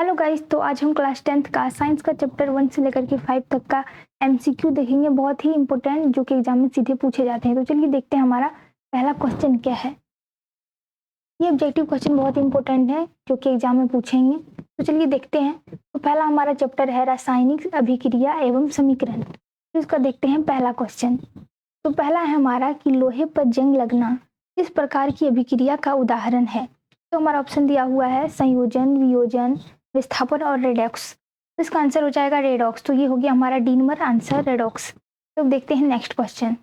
Hello guys, तो आज हम क्लास 10th का साइंस का चैप्टर 1 से लेकर के 5 तक का एमसीक्यू देखेंगे। बहुत ही इंपॉर्टेंट, जो कि एग्जाम में सीधे पूछे जाते हैं। तो चलिए देखते हैं हमारा पहला क्वेश्चन क्या है। ये ऑब्जेक्टिव क्वेश्चन बहुत इंपॉर्टेंट है, जो कि एग्जाम में पूछेंगे। तो चलिए देखते हैं। तो पहला हमारा चैप्टर है रासायनिक अभिक्रिया एवं समीकरण। तो इसका देखते हैं पहला क्वेश्चन। तो पहला है हमारा कि लोहे पर जंग लगना किस प्रकार की अभिक्रिया का उदाहरण है। तो हमारा ऑप्शन दिया हुआ है संयोजन, वियोजन, विस्थापन और रेडॉक्स। तो इसका आंसर हो जाएगा रेडॉक्स। तो ये हो गया हमारा डी नंबर आंसर, रेडॉक्स। तो देखते हैं नेक्स्ट क्वेश्चन।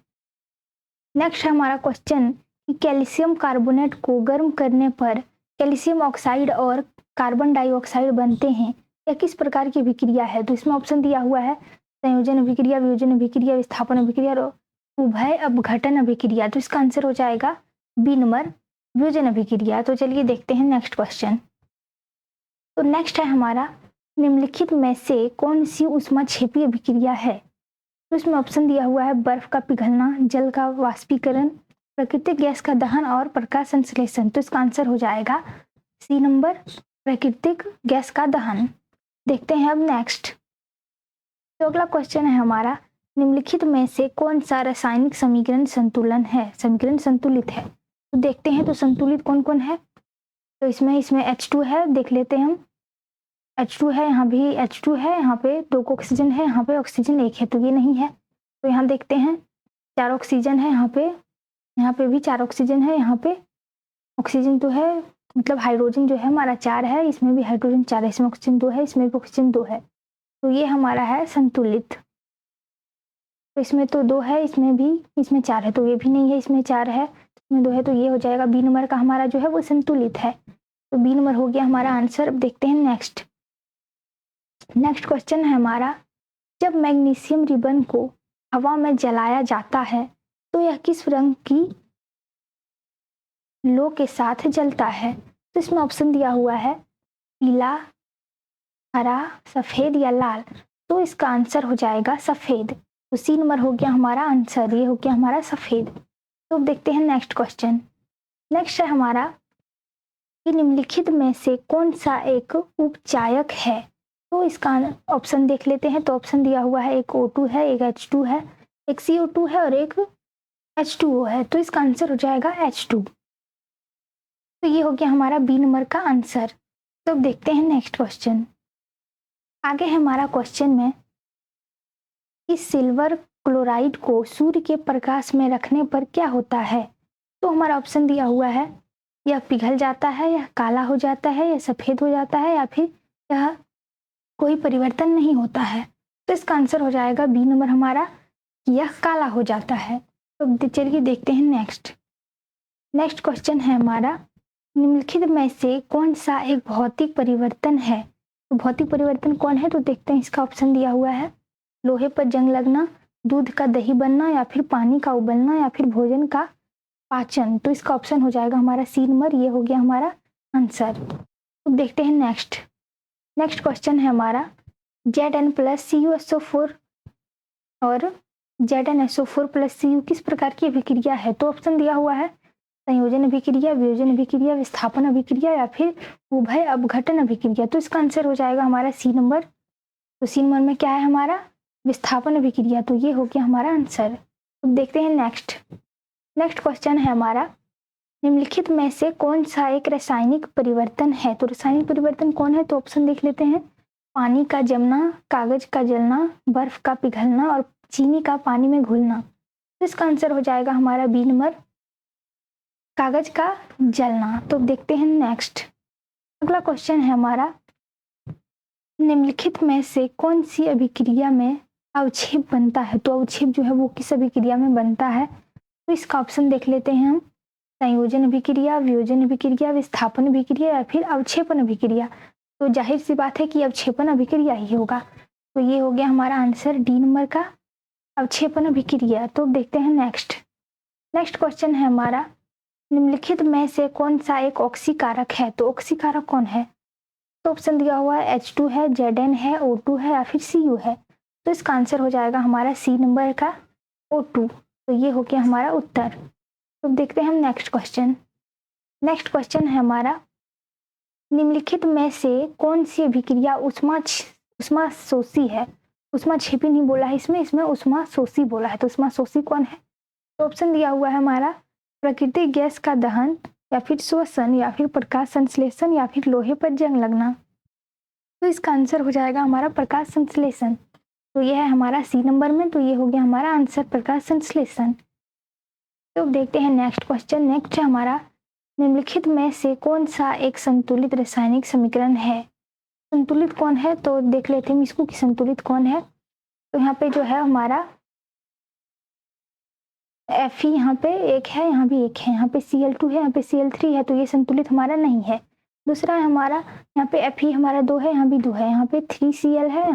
नेक्स्ट है हमारा क्वेश्चन कि कैल्शियम कार्बोनेट को गर्म करने पर कैल्शियम ऑक्साइड और कार्बन डाइऑक्साइड बनते हैं। यह किस प्रकार की अभिक्रिया है। तो इसमें ऑप्शन दिया हुआ है संयोजन अभिक्रिया, वियोजन अभिक्रिया, विस्थापन अभिक्रिया और उभय अपघटन अभिक्रिया। तो इसका आंसर हो जाएगा बी नंबर, वियोजन अभिक्रिया। तो चलिए देखते हैं नेक्स्ट क्वेश्चन। तो नेक्स्ट है हमारा निम्नलिखित में से कौन सी ऊष्माक्षेपी अभिक्रिया है। तो इसमें ऑप्शन दिया हुआ है बर्फ का पिघलना, जल का वाष्पीकरण, प्राकृतिक गैस का दहन और प्रकाश संश्लेषण। तो इसका आंसर हो जाएगा सी नंबर, प्राकृतिक गैस का दहन। देखते हैं अब नेक्स्ट। तो अगला क्वेश्चन है हमारा निम्नलिखित में से कौन सा रासायनिक समीकरण संतुलन है, समीकरण संतुलित है। तो देखते हैं तो संतुलित कौन कौन है। तो इसमें H2 है, देख लेते हैं हम। H2 है, यहाँ भी H2 है, यहाँ पे 2 ऑक्सीजन है, यहाँ पे ऑक्सीजन 1 है, तो ये नहीं है। तो यहाँ देखते हैं 4 ऑक्सीजन है, यहाँ पे भी 4 ऑक्सीजन है, यहाँ पे ऑक्सीजन तो है, मतलब हाइड्रोजन जो है हमारा 4 है, इसमें भी हाइड्रोजन 4 है, इसमें ऑक्सीजन 2 है, इसमें भी ऑक्सीजन 2 है। तो ये हमारा है संतुलित। तो इसमें तो 2 है, इसमें 4 है, तो ये भी नहीं है, इसमें 4 है, इसमें 2 है, तो ये हो जाएगा बी नंबर का हमारा जो है वो संतुलित है। तो बी नंबर हो गया हमारा आंसर। अब देखते हैं नेक्स्ट। नेक्स्ट क्वेश्चन है हमारा जब मैग्नीशियम रिबन को हवा में जलाया जाता है तो यह किस रंग की लो के साथ जलता है। तो इसमें ऑप्शन दिया हुआ है पीला, हरा, सफेद या लाल। तो इसका आंसर हो जाएगा सफेद। तो सी नंबर हो गया हमारा आंसर, ये हो गया हमारा सफेद। तो अब देखते हैं नेक्स्ट क्वेश्चन। नेक्स्ट है हमारा कि निम्नलिखित में से कौन सा एक उपचायक है। तो इसका ऑप्शन देख लेते हैं। तो ऑप्शन दिया हुआ है एक O2 है, एक H2 है, एक CO2 है और एक H2O है। तो इसका आंसर हो जाएगा H2। तो ये हो गया हमारा बी नंबर का आंसर। तो अब देखते हैं नेक्स्ट क्वेश्चन। आगे है हमारा क्वेश्चन में कि सिल्वर क्लोराइड को सूर्य के प्रकाश में रखने पर क्या होता है। तो हमारा ऑप्शन दिया हुआ है यह पिघल जाता है, यह काला हो जाता है, यह सफेद हो जाता है, या फिर यह कोई परिवर्तन नहीं होता है। तो इसका आंसर हो जाएगा बी नंबर हमारा, यह काला हो जाता है। तो चलिए देखते हैं नेक्स्ट। नेक्स्ट क्वेश्चन है हमारा निम्नलिखित में से कौन सा एक भौतिक परिवर्तन है। तो भौतिक परिवर्तन कौन है। तो देखते हैं। इसका ऑप्शन दिया हुआ है लोहे पर जंग लगना, दूध का दही बनना, या फिर पानी का उबलना, या फिर भोजन का पाचन। तो इसका ऑप्शन हो जाएगा हमारा सी नंबर, ये हो गया हमारा आंसर। तो देखते हैं नेक्स्ट। नेक्स्ट क्वेश्चन है हमारा Zn+CuSO4 और ZnSO4+Cu किस प्रकार की अभिक्रिया है। तो ऑप्शन दिया हुआ है संयोजन अभिक्रिया, वियोजन अभिक्रिया, विस्थापन अभिक्रिया या फिर उभय अपघटन अभिक्रिया। तो इसका आंसर हो जाएगा हमारा सी नंबर। तो सी नंबर में क्या है हमारा विस्थापन अभिक्रिया। तो ये हो गया हमारा आंसर। अब देखते हैं नेक्स्ट। नेक्स्ट क्वेश्चन है हमारा निम्नलिखित में से कौन सा एक रासायनिक परिवर्तन है। तो रासायनिक परिवर्तन कौन है। तो ऑप्शन देख लेते हैं पानी का जमना, कागज का जलना, बर्फ का पिघलना और चीनी का पानी में घुलना। तो इसका आंसर हो जाएगा हमारा बी नंबर, कागज का जलना। तो देखते हैं नेक्स्ट। अगला क्वेश्चन है हमारा निम्नलिखित में से कौन सी अभिक्रिया में अवक्षेप बनता है। तो अवक्षेप जो है वो किस अभिक्रिया में बनता है। तो इसका ऑप्शन देख लेते हैं हम संयोजन अभिक्रिया, वियोजन अभिक्रिया, विस्थापन अभिक्रिया या फिर अवक्षेपन अभिक्रिया। तो जाहिर सी बात है कि अवक्षेपन अभिक्रिया ही होगा। तो ये हो गया हमारा आंसर डी नंबर का, अवक्षेपन अभिक्रिया। तो देखते हैं नेक्स्ट। नेक्स्ट क्वेश्चन है हमारा निम्नलिखित में से कौन सा एक ऑक्सीकारक है। तो ऑक्सीकारक कौन है। तो ऑप्शन दिया हुआ है H2 है, Zn है, O2 है या फिर Cu है। तो इसका आंसर हो जाएगा हमारा सी नंबर का O2। तो ये हो गया हमारा उत्तर। तो देखते हैं हम नेक्स्ट क्वेश्चन। नेक्स्ट क्वेश्चन है हमारा निम्नलिखित में से कौन सी अभिक्रिया उष्माशोषी है? उष्माक्षेपी नहीं बोला है इसमें उष्माशोषी बोला है। तो उष्माशोषी कौन है? तो ऑप्शन दिया हुआ है हमारा प्राकृतिक गैस का दहन, या फिर श्वसन, या फिर प्रकाश संश्लेषण, या फिर लोहे पर जंग लगना। तो इसका आंसर हो जाएगा हमारा प्रकाश संश्लेषण। तो यह है हमारा सी नंबर में, तो ये हो गया हमारा आंसर प्रकाश संश्लेषण। तो देखते हैं नेक्स्ट क्वेश्चन। नेक्स्ट है हमारा निम्नलिखित में से कौन सा एक संतुलित रासायनिक समीकरण है? संतुलित कौन है तो देख लेते हैं इसको कि संतुलित कौन है। तो यहाँ पे जो है हमारा Fe यहाँ पे एक है, यहाँ भी एक है, यहाँ पे Cl2 है, यहाँ पे Cl3 है, तो ये संतुलित हमारा नहीं है। दूसरा है हमारा यहाँ पे Fe हमारा 2 है, यहाँ भी 2 है, यहाँ पे 3Cl है,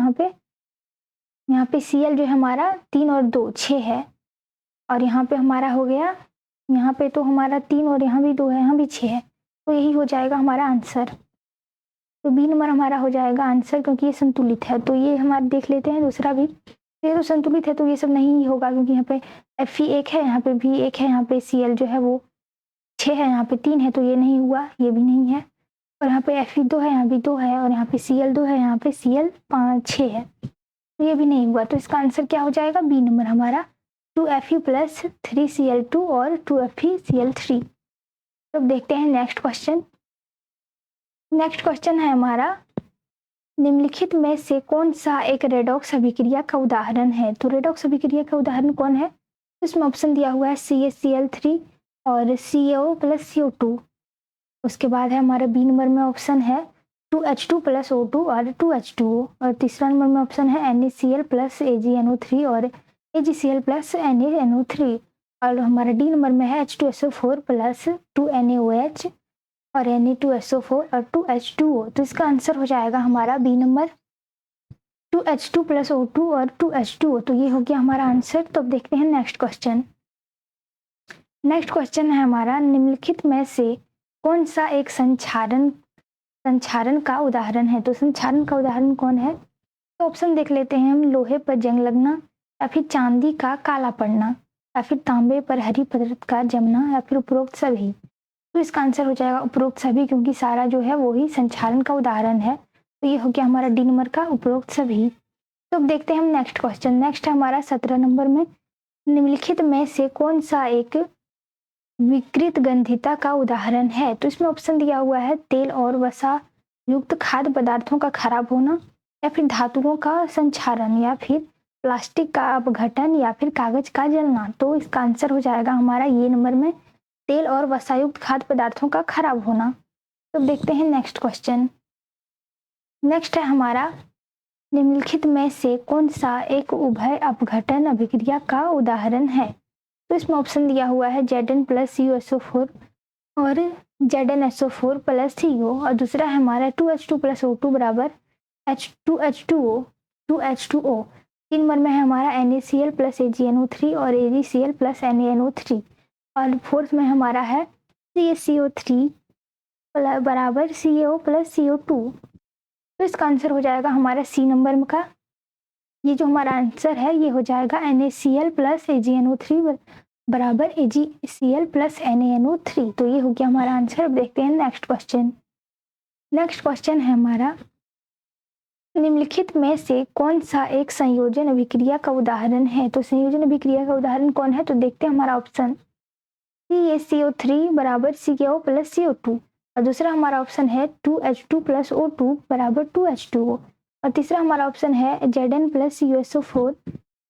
यहाँ पे Cl जो है हमारा 3 और 2 6 है, और यहाँ पे हमारा हो गया, यहाँ पे तो हमारा 3 और यहाँ भी 2 है, यहाँ भी 6 है, तो यही हो जाएगा हमारा आंसर। तो बी नंबर हमारा हो जाएगा आंसर, क्योंकि ये संतुलित है। तो ये हमारा देख लेते हैं दूसरा भी, ये तो संतुलित है तो ये सब नहीं होगा, क्योंकि यहाँ पे Fe एक है, यहाँ पे भी एक है, यहाँ पे Cl जो है वो 6 है, यहाँ पे 3 है, तो ये नहीं हुआ, ये भी नहीं है, और यहाँ पे Fe 2 है, यहाँ भी 2 है, और यहाँ पे Cl 2 है, यहाँ पे Cl 6 है, तो ये भी नहीं हुआ। तो इसका आंसर क्या हो जाएगा? बी नंबर हमारा 2Fe प्लस 3Cl2 और 2FeCl3। तो देखते हैं नेक्स्ट क्वेश्चन। नेक्स्ट क्वेश्चन है हमारा निम्नलिखित में से कौन सा एक रेडॉक्स अभिक्रिया का उदाहरण है? तो रेडॉक्स अभिक्रिया का उदाहरण कौन है? इसमें ऑप्शन दिया हुआ है CaCl3 और CaO प्लस CO2। उसके बाद है हमारा बी नंबर में ऑप्शन है 2H2 प्लस O2 और 2H2O, और तीसरा नंबर में ऑप्शन है NaCl प्लस AgNO3 और AgCl प्लस NaNO3, और हमारा डी नंबर में है H2SO4 प्लस 2NaOH और Na2SO4 और 2H2O। तो इसका आंसर हो जाएगा हमारा B number 2H2 plus O2 और 2H2O। तो ये हो गया हमारा आंसर। तो अब देखते हैं नेक्स्ट क्वेश्चन। नेक्स्ट क्वेश्चन है हमारा निम्नलिखित में से कौन सा एक संक्षारण का उदाहरण है? तो संक्षारण का उदाहरण कौन है? तो ऑप्शन देख लेते हैं हम, लोहे पर जंग लगना, या फिर चांदी का काला पड़ना, या फिर तांबे पर हरी पदार्थ का जमना, या फिर उपरोक्त सभी। तो इसका आंसर हो जाएगा उपरोक्त सभी, क्योंकि सारा जो है वो ही संक्षारण का उदाहरण है। तो ये हो गया हमारा डी नंबर का उपरोक्त सभी। तो अब देखते हैं हम नेक्स्ट क्वेश्चन। नेक्स्ट है हमारा 17 नंबर में, निम्नलिखित में से कौन सा एक विकृत गंधिता का उदाहरण है? तो इसमें ऑप्शन दिया हुआ है तेल और वसा युक्त खाद्य पदार्थों का खराब होना, या फिर धातुओं का संक्षारण, या फिर प्लास्टिक का अपघटन, या फिर कागज का जलना। तो इसका आंसर हो जाएगा हमारा ये नंबर में तेल और वसायुक्त खाद्य पदार्थों का खराब होना। तो देखते हैं नेक्स्ट क्वेश्चन। नेक्स्ट है हमारा निम्नलिखित में से कौन सा एक उभय अपघटन अभिक्रिया का उदाहरण है? तो इसमें ऑप्शन दिया हुआ है Zn प्लस CuSO4 और ZnSO4 प्लस CO, और दूसरा है हमारा 2H2 प्लस O2 बराबर H2H2O। 3 नंबर में है हमारा NaCl प्लस AgNO3 और AgCl प्लस NaNO3, और फोर्थ में हमारा है CaCO3 बराबर CaO प्लस CO2। तो इसका आंसर हो जाएगा हमारा सी नंबर का। ये जो हमारा आंसर है ये हो जाएगा NaCl प्लस AgNO3 बराबर AgCl प्लस NaNO3। तो ये हो गया हमारा आंसर। अब देखते हैं नेक्स्ट क्वेश्चन। नेक्स्ट क्वेश्चन है हमारा निम्नलिखित में से कौन सा एक संयोजन अभिक्रिया का उदाहरण है? तो संयोजन अभिक्रिया का उदाहरण कौन है? तो देखते हैं हमारा ऑप्शन CaCO3 बराबर CaO प्लस CO2, और दूसरा हमारा ऑप्शन है 2H2 प्लस O2 बराबर 2H2O, और तीसरा हमारा ऑप्शन है Zn प्लस CuSO4,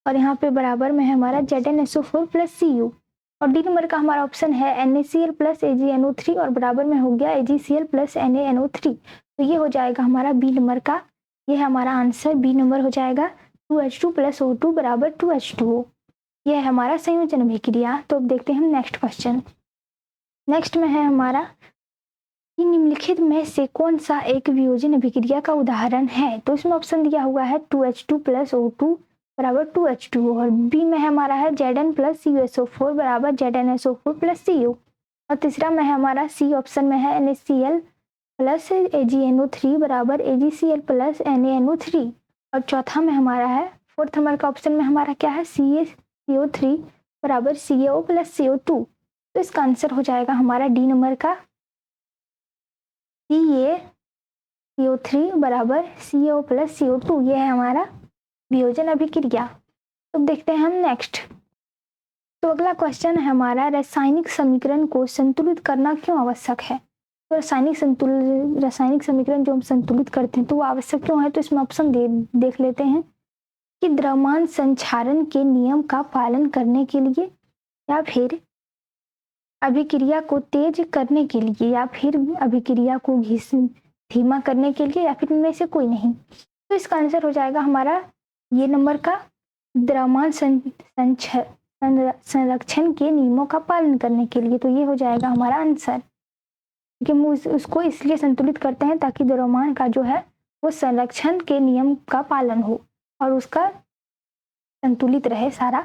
और यहाँ पे बराबर में है हमारा ZnSO4 प्लस Cu, और डी नंबर का हमारा ऑप्शन है NaCl प्लस AgNO3 और बराबर में हो गया AgCl प्लस NaNO3। तो ये हो जाएगा हमारा बी नंबर का, ये है हमारा आंसर। बी नंबर हो जाएगा 2H2 प्लस O2 बराबर 2H2O। यह है हमारा संयोजन अभिक्रिया। तो अब देखते हैं हम नेक्स्ट क्वेश्चन। नेक्स्ट में है हमारा कि निम्नलिखित में से कौन सा एक वियोजन अभिक्रिया का उदाहरण है? तो इसमें ऑप्शन दिया हुआ है 2H2 प्लस O2 बराबर 2H2O, और बी में है हमारा है Zn प्लस CuSO4 बराबर ZnSO4 प्लस Cu, और तीसरा में है हमारा सी ऑप्शन में है NaCl प्लस AgNO3 बराबर AgCl प्लस NaNO3, और चौथा में हमारा है फोर्थ नंबर का ऑप्शन में हमारा क्या है CaCO3 बराबर CaO प्लस CO2। तो इसका आंसर हो जाएगा हमारा डी नंबर का CO3 बराबर CO प्लस CO2, ये है हमारा वियोजन अभिक्रिया। तो देखते हैं हम नेक्स्ट। तो अगला क्वेश्चन है हमारा, रासायनिक समीकरण को संतुलित करना क्यों आवश्यक है। तो रासायनिक समीकरण जो हम संतुलित करते हैं तो वो आवश्यक क्यों है, तो इसमें ऑप्शन देख लेते हैं कि द्रव्यमान संचारण के नियम का पालन करने के लिए, या फिर अभिक्रिया को तेज करने के लिए, या फिर अभिक्रिया को धीमा करने के लिए, या फिर इनमें से कोई नहीं। तो इसका आंसर हो जाएगा हमारा ये नंबर का, द्रव्यमान संरक्षण के नियमों का पालन करने के लिए। तो ये हो जाएगा हमारा आंसर, क्योंकि हम उसको इसलिए संतुलित करते हैं ताकि द्रव्यमान का जो है वो संरक्षण के नियम का पालन हो और उसका संतुलित रहे सारा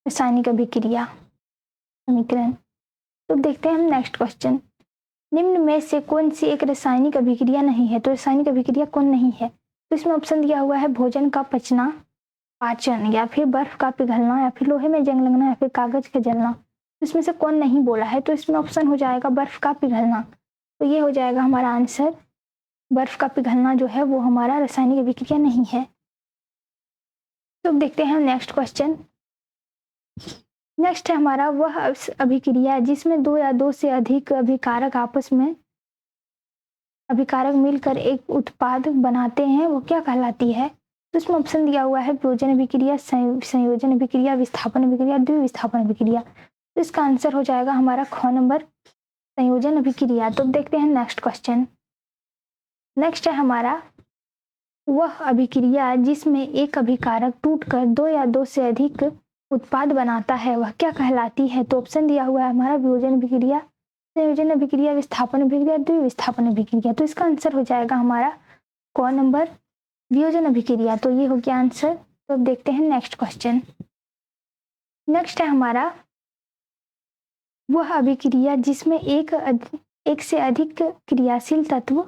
रासायनिक अभिक्रिया समीकरण। तो देखते हैं हम नेक्स्ट क्वेश्चन। निम्न में से कौन सी एक रासायनिक अभिक्रिया नहीं है। तो रासायनिक अभिक्रिया कौन नहीं है, तो इसमें ऑप्शन दिया हुआ है भोजन का पचना, पाचन, या फिर बर्फ का पिघलना, या फिर लोहे में जंग लगना, या फिर कागज का जलना। तो इसमें से कौन नहीं बोला है, तो इसमें ऑप्शन हो जाएगा बर्फ का पिघलना। तो ये हो जाएगा हमारा आंसर, बर्फ का पिघलना जो है वो हमारा रासायनिक अभिक्रिया नहीं है। तो देखते हैं नेक्स्ट क्वेश्चन। नेक्स्ट है हमारा, वह अभिक्रिया जिसमें दो या दो से अधिक अभिकारक आपस में अभिकारक मिलकर एक उत्पाद बनाते हैं वो क्या कहलाती है। तो इसमें ऑप्शन दिया हुआ है वियोजन अभिक्रिया, संयोजन अभिक्रिया, विस्थापन अभिक्रिया, द्विविस्थापन अभिक्रिया। तो इसका आंसर हो जाएगा हमारा ख नंबर, संयोजन अभिक्रिया। तो देखते हैं नेक्स्ट क्वेश्चन। नेक्स्ट है हमारा, वह अभिक्रिया जिसमें एक अभिकारक टूटकर दो या दो से अधिक उत्पाद बनाता है वह क्या कहलाती है। तो ऑप्शन दिया हुआ है हमारा वियोजन अभिक्रिया, संयोजन अभिक्रिया, विस्थापन अभिक्रिया, द्विविस्थापन अभिक्रिया। तो इसका आंसर हो जाएगा हमारा क नंबर, वियोजन अभिक्रिया। तो ये हो गया आंसर। तो अब देखते हैं नेक्स्ट क्वेश्चन। नेक्स्ट है हमारा, वह अभिक्रिया जिसमें एक से अधिक क्रियाशील तत्व,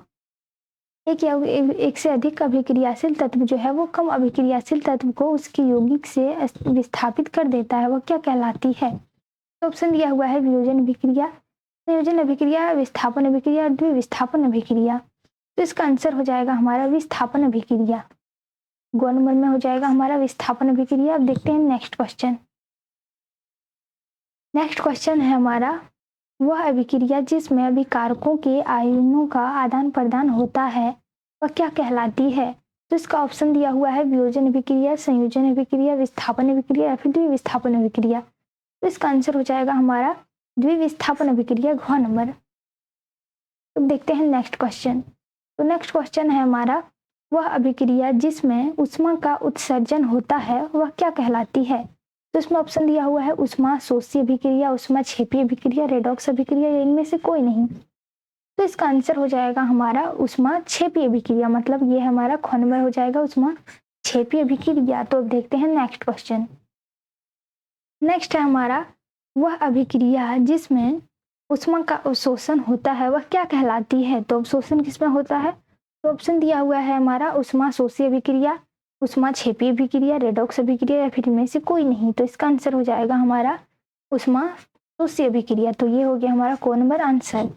एक से अधिक अभिक्रियाशील तत्व जो है वो कम अभिक्रियाशील तत्व को उसके यौगिक से विस्थापित कर देता है वह क्या कहलाती है। तो ऑप्शन दिया हुआ है वियोजन अभिक्रिया, संयोजन अभिक्रिया, विस्थापन अभिक्रिया, द्विविस्थापन अभिक्रिया। तो इसका आंसर हो जाएगा हमारा विस्थापन अभिक्रिया। ग नंबर में हो जाएगा हमारा विस्थापन अभिक्रिया। अब देखते हैं नेक्स्ट क्वेश्चन। नेक्स्ट क्वेश्चन है हमारा, वह अभिक्रिया जिसमें अभिकारकों के आयनों का आदान प्रदान होता है वह क्या कहलाती है। तो इसका ऑप्शन दिया हुआ है वियोजन अभिक्रिया, संयोजन अभिक्रिया, विस्थापन अभिक्रिया, या फिर द्विविस्थापन अभिक्रिया। तो इसका आंसर हो जाएगा हमारा द्विविस्थापन अभिक्रिया, घ नंबर। तो देखते हैं नेक्स्ट क्वेश्चन। तो नेक्स्ट क्वेश्चन है हमारा, वह अभिक्रिया जिसमें ऊष्मा का उत्सर्जन होता है वह क्या कहलाती है। तो इसमें ऑप्शन दिया हुआ है ऊष्मा शोषी अभिक्रिया, ऊष्मा क्षेपी अभिक्रिया, रेडॉक्स अभिक्रिया, या इनमें से कोई नहीं। तो इसका आंसर हो जाएगा हमारा ऊष्मा क्षेपी अभिक्रिया, मतलब ये हमारा ख नंबर हो जाएगा ऊष्मा क्षेपी अभिक्रिया। तो अब देखते हैं नेक्स्ट क्वेश्चन। नेक्स्ट है हमारा, वह अभिक्रिया जिसमें ऊष्मा का अवशोषण होता है वह क्या कहलाती है। तो अवशोषण किसमें होता है, तो ऑप्शन दिया हुआ है हमारा ऊष्मा शोषी अभिक्रिया, ऊष्मा क्षेपी अभिक्रिया, रेडॉक्स अभिक्रिया, या फिर इनमें से कोई नहीं। तो इसका आंसर हो जाएगा हमारा ऊष्मा शोषी अभिक्रिया। तो ये हो गया हमारा क नंबर आंसर।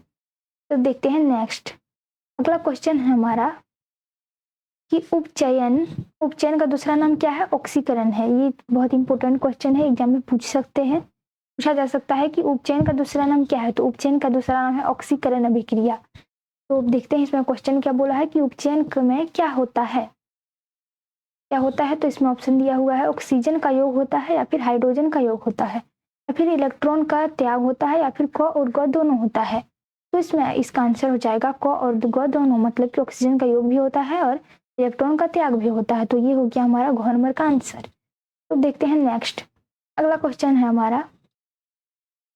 तो देखते हैं नेक्स्ट। अगला क्वेश्चन है हमारा कि उपचयन का दूसरा नाम क्या है, ऑक्सीकरण है। ये बहुत इंपॉर्टेंट क्वेश्चन है, एग्जाम में पूछा जा सकता है कि उपचयन का दूसरा नाम क्या है। तो उपचयन का दूसरा नाम है ऑक्सीकरण अभिक्रिया। तो देखते हैं इसमें क्वेश्चन क्या बोला है कि उपचयन में क्या होता है। तो इसमें ऑप्शन दिया हुआ है ऑक्सीजन का योग होता है, या फिर हाइड्रोजन का योग होता है, या फिर इलेक्ट्रॉन का त्याग होता है, या फिर क और ग दोनों होता है। तो इसमें इसका आंसर हो जाएगा क और ग दोनों, मतलब कि ऑक्सीजन का योग भी होता है और इलेक्ट्रॉन का त्याग भी होता है। तो ये हो गया हमारा घ नंबर का आंसर। तो देखते हैं नेक्स्ट। अगला क्वेश्चन है हमारा,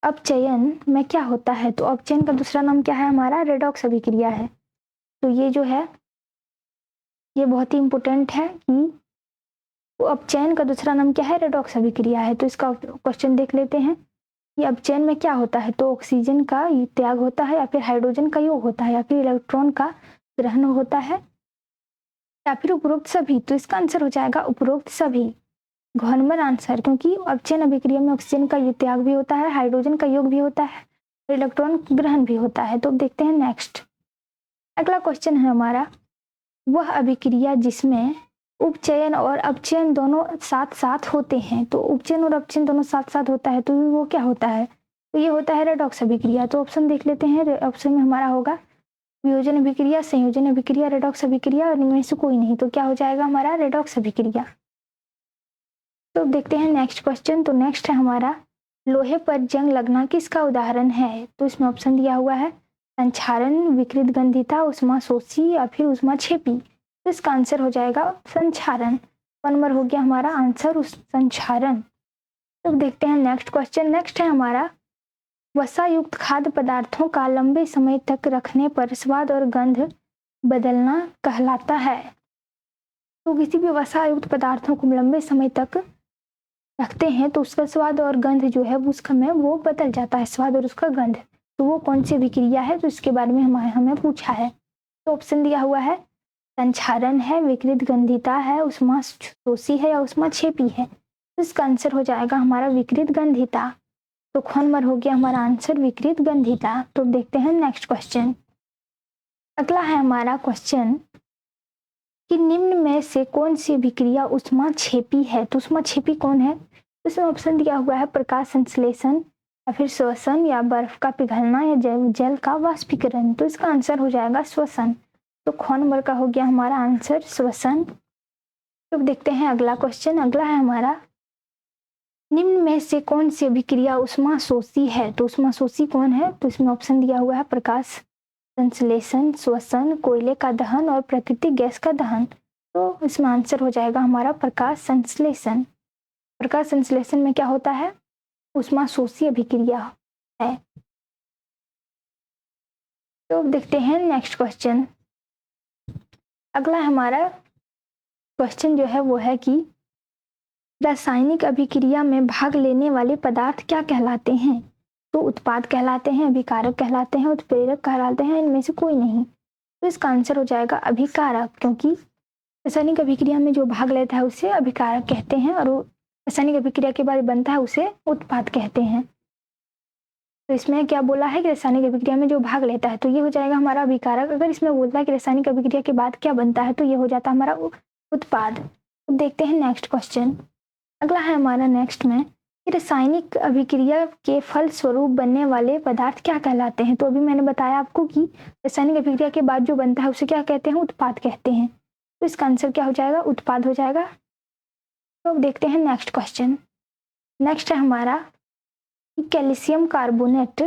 अपचयन में क्या होता है। तो अपचयन का दूसरा नाम क्या है हमारा, रेडॉक्स अभिक्रिया है। तो ये जो है ये बहुत ही इंपॉर्टेंट है कि अपचयन का दूसरा नाम क्या है, रेडॉक्स अभिक्रिया है। तो इसका क्वेश्चन देख लेते हैं कि अपचयन में क्या होता है। तो ऑक्सीजन का त्याग होता है, या फिर हाइड्रोजन का योग होता है, या फिर इलेक्ट्रॉन का ग्रहण होता है, या फिर उपरोक्त सभी। तो इसका आंसर हो जाएगा उपरोक्त सभी, घ नंबर आंसर, क्योंकि अपचयन अभिक्रिया में ऑक्सीजन का त्याग भी होता है, हाइड्रोजन का योग भी होता है, इलेक्ट्रॉन ग्रहण भी होता है। तो अब देखते हैं नेक्स्ट। अगला क्वेश्चन है हमारा, वह अभिक्रिया जिसमें उपचयन और अपचयन दोनों साथ साथ होते हैं। तो उपचयन और अपचयन दोनों साथ साथ होता है तो वो क्या होता है? तो ये होता है रेडॉक्स अभिक्रिया। तो ऑप्शन देख लेते हैं। ऑप्शन में हमारा होगा वियोजन अभिक्रिया, संयोजन अभिक्रिया, रेडॉक्स अभिक्रिया, और इनमें से कोई नहीं। तो क्या हो जाएगा हमारा? रेडॉक्स अभिक्रिया। तो देखते हैं नेक्स्ट क्वेश्चन। तो नेक्स्ट है हमारा, लोहे पर जंग लगना किसका उदाहरण है? तो इसमें ऑप्शन दिया हुआ है संक्षारण, विकृत गंधिता, उष्माशोषी या फिर उष्माक्षेपी। तो इसका आंसर हो जाएगा संक्षारण। 1 नंबर हो गया हमारा आंसर उस संक्षारण। तो देखते हैं नेक्स्ट क्वेश्चन। नेक्स्ट है हमारा, वसा युक्त खाद्य पदार्थों का लंबे समय तक रखने पर स्वाद और गंध बदलना कहलाता है। तो किसी भी वसा युक्त पदार्थों को लंबे समय तक रखते हैं तो उसका स्वाद और गंध जो है उसका में वो बदल जाता है, स्वाद और उसका गंध। तो वो कौन सी अभिक्रिया है? तो इसके बारे में हमें पूछा है। तो ऑप्शन दिया हुआ है संक्षारण है, विकृत गंधिता है, उष्माशोषी है या उष्माक्षेपी है। तो इसका आंसर हो जाएगा हमारा विकृत गंधिता। तो ख नंबर हो गया हमारा आंसर विकृत गंधिता। तो देखते हैं नेक्स्ट क्वेश्चन। अगला है हमारा क्वेश्चन कि निम्न में से कौन सी अभिक्रिया उष्माक्षेपी है? तो उष्माक्षेपी कौन है? इसमें ऑप्शन दिया हुआ है प्रकाश संश्लेषण या फिर श्वसन या बर्फ का पिघलना या जल का वाष्पीकरण। तो इसका आंसर हो जाएगा श्वसन। तो ख नंबर का हो गया हमारा आंसर श्वसन। तो देखते हैं अगला क्वेश्चन। अगला है हमारा, निम्न में से कौन सी अभिक्रिया उष्माशोषी है? तो उष्माशोषी कौन है? तो इसमें ऑप्शन दिया हुआ है प्रकाश संश्लेषण, श्वसन, कोयले का दहन और प्राकृतिक गैस का दहन। तो इसमें आंसर हो जाएगा हमारा प्रकाश संश्लेषण। प्रकाश संश्लेषण में क्या होता है? उष्माशोषी अभिक्रिया है। तो देखते हैं नेक्स्ट क्वेश्चन। अगला हमारा क्वेश्चन जो है वो है कि रासायनिक अभिक्रिया में भाग लेने वाले पदार्थ क्या कहलाते हैं? तो उत्पाद कहलाते हैं, अभिकारक कहलाते हैं, उत्प्रेरक कहलाते हैं, इनमें से कोई नहीं। तो इसका आंसर हो जाएगा अभिकारक, क्योंकि रासायनिक अभिक्रिया में जो भाग लेता है उसे अभिकारक कहते हैं और रासायनिक अभिक्रिया के बाद बनता है उसे उत्पाद कहते हैं। तो इसमें क्या बोला है कि रासायनिक अभिक्रिया में जो भाग लेता है, तो ये हो जाएगा हमारा अभिकारक। अगर इसमें बोलता है कि रासायनिक अभिक्रिया के बाद क्या बनता है, तो ये हो जाता है हमारा उत्पाद। तो देखते हैं नेक्स्ट क्वेश्चन। अगला है हमारा नेक्स्ट में कि रासायनिक अभिक्रिया के फल स्वरूप बनने वाले पदार्थ क्या कहलाते हैं? तो अभी मैंने बताया आपको कि रासायनिक अभिक्रिया के बाद जो बनता है उसे क्या कहते हैं? उत्पाद कहते हैं। तो इसका आंसर क्या हो जाएगा? उत्पाद हो जाएगा। तो देखते हैं नेक्स्ट क्वेश्चन। नेक्स्ट है हमारा कि कैल्शियम कार्बोनेट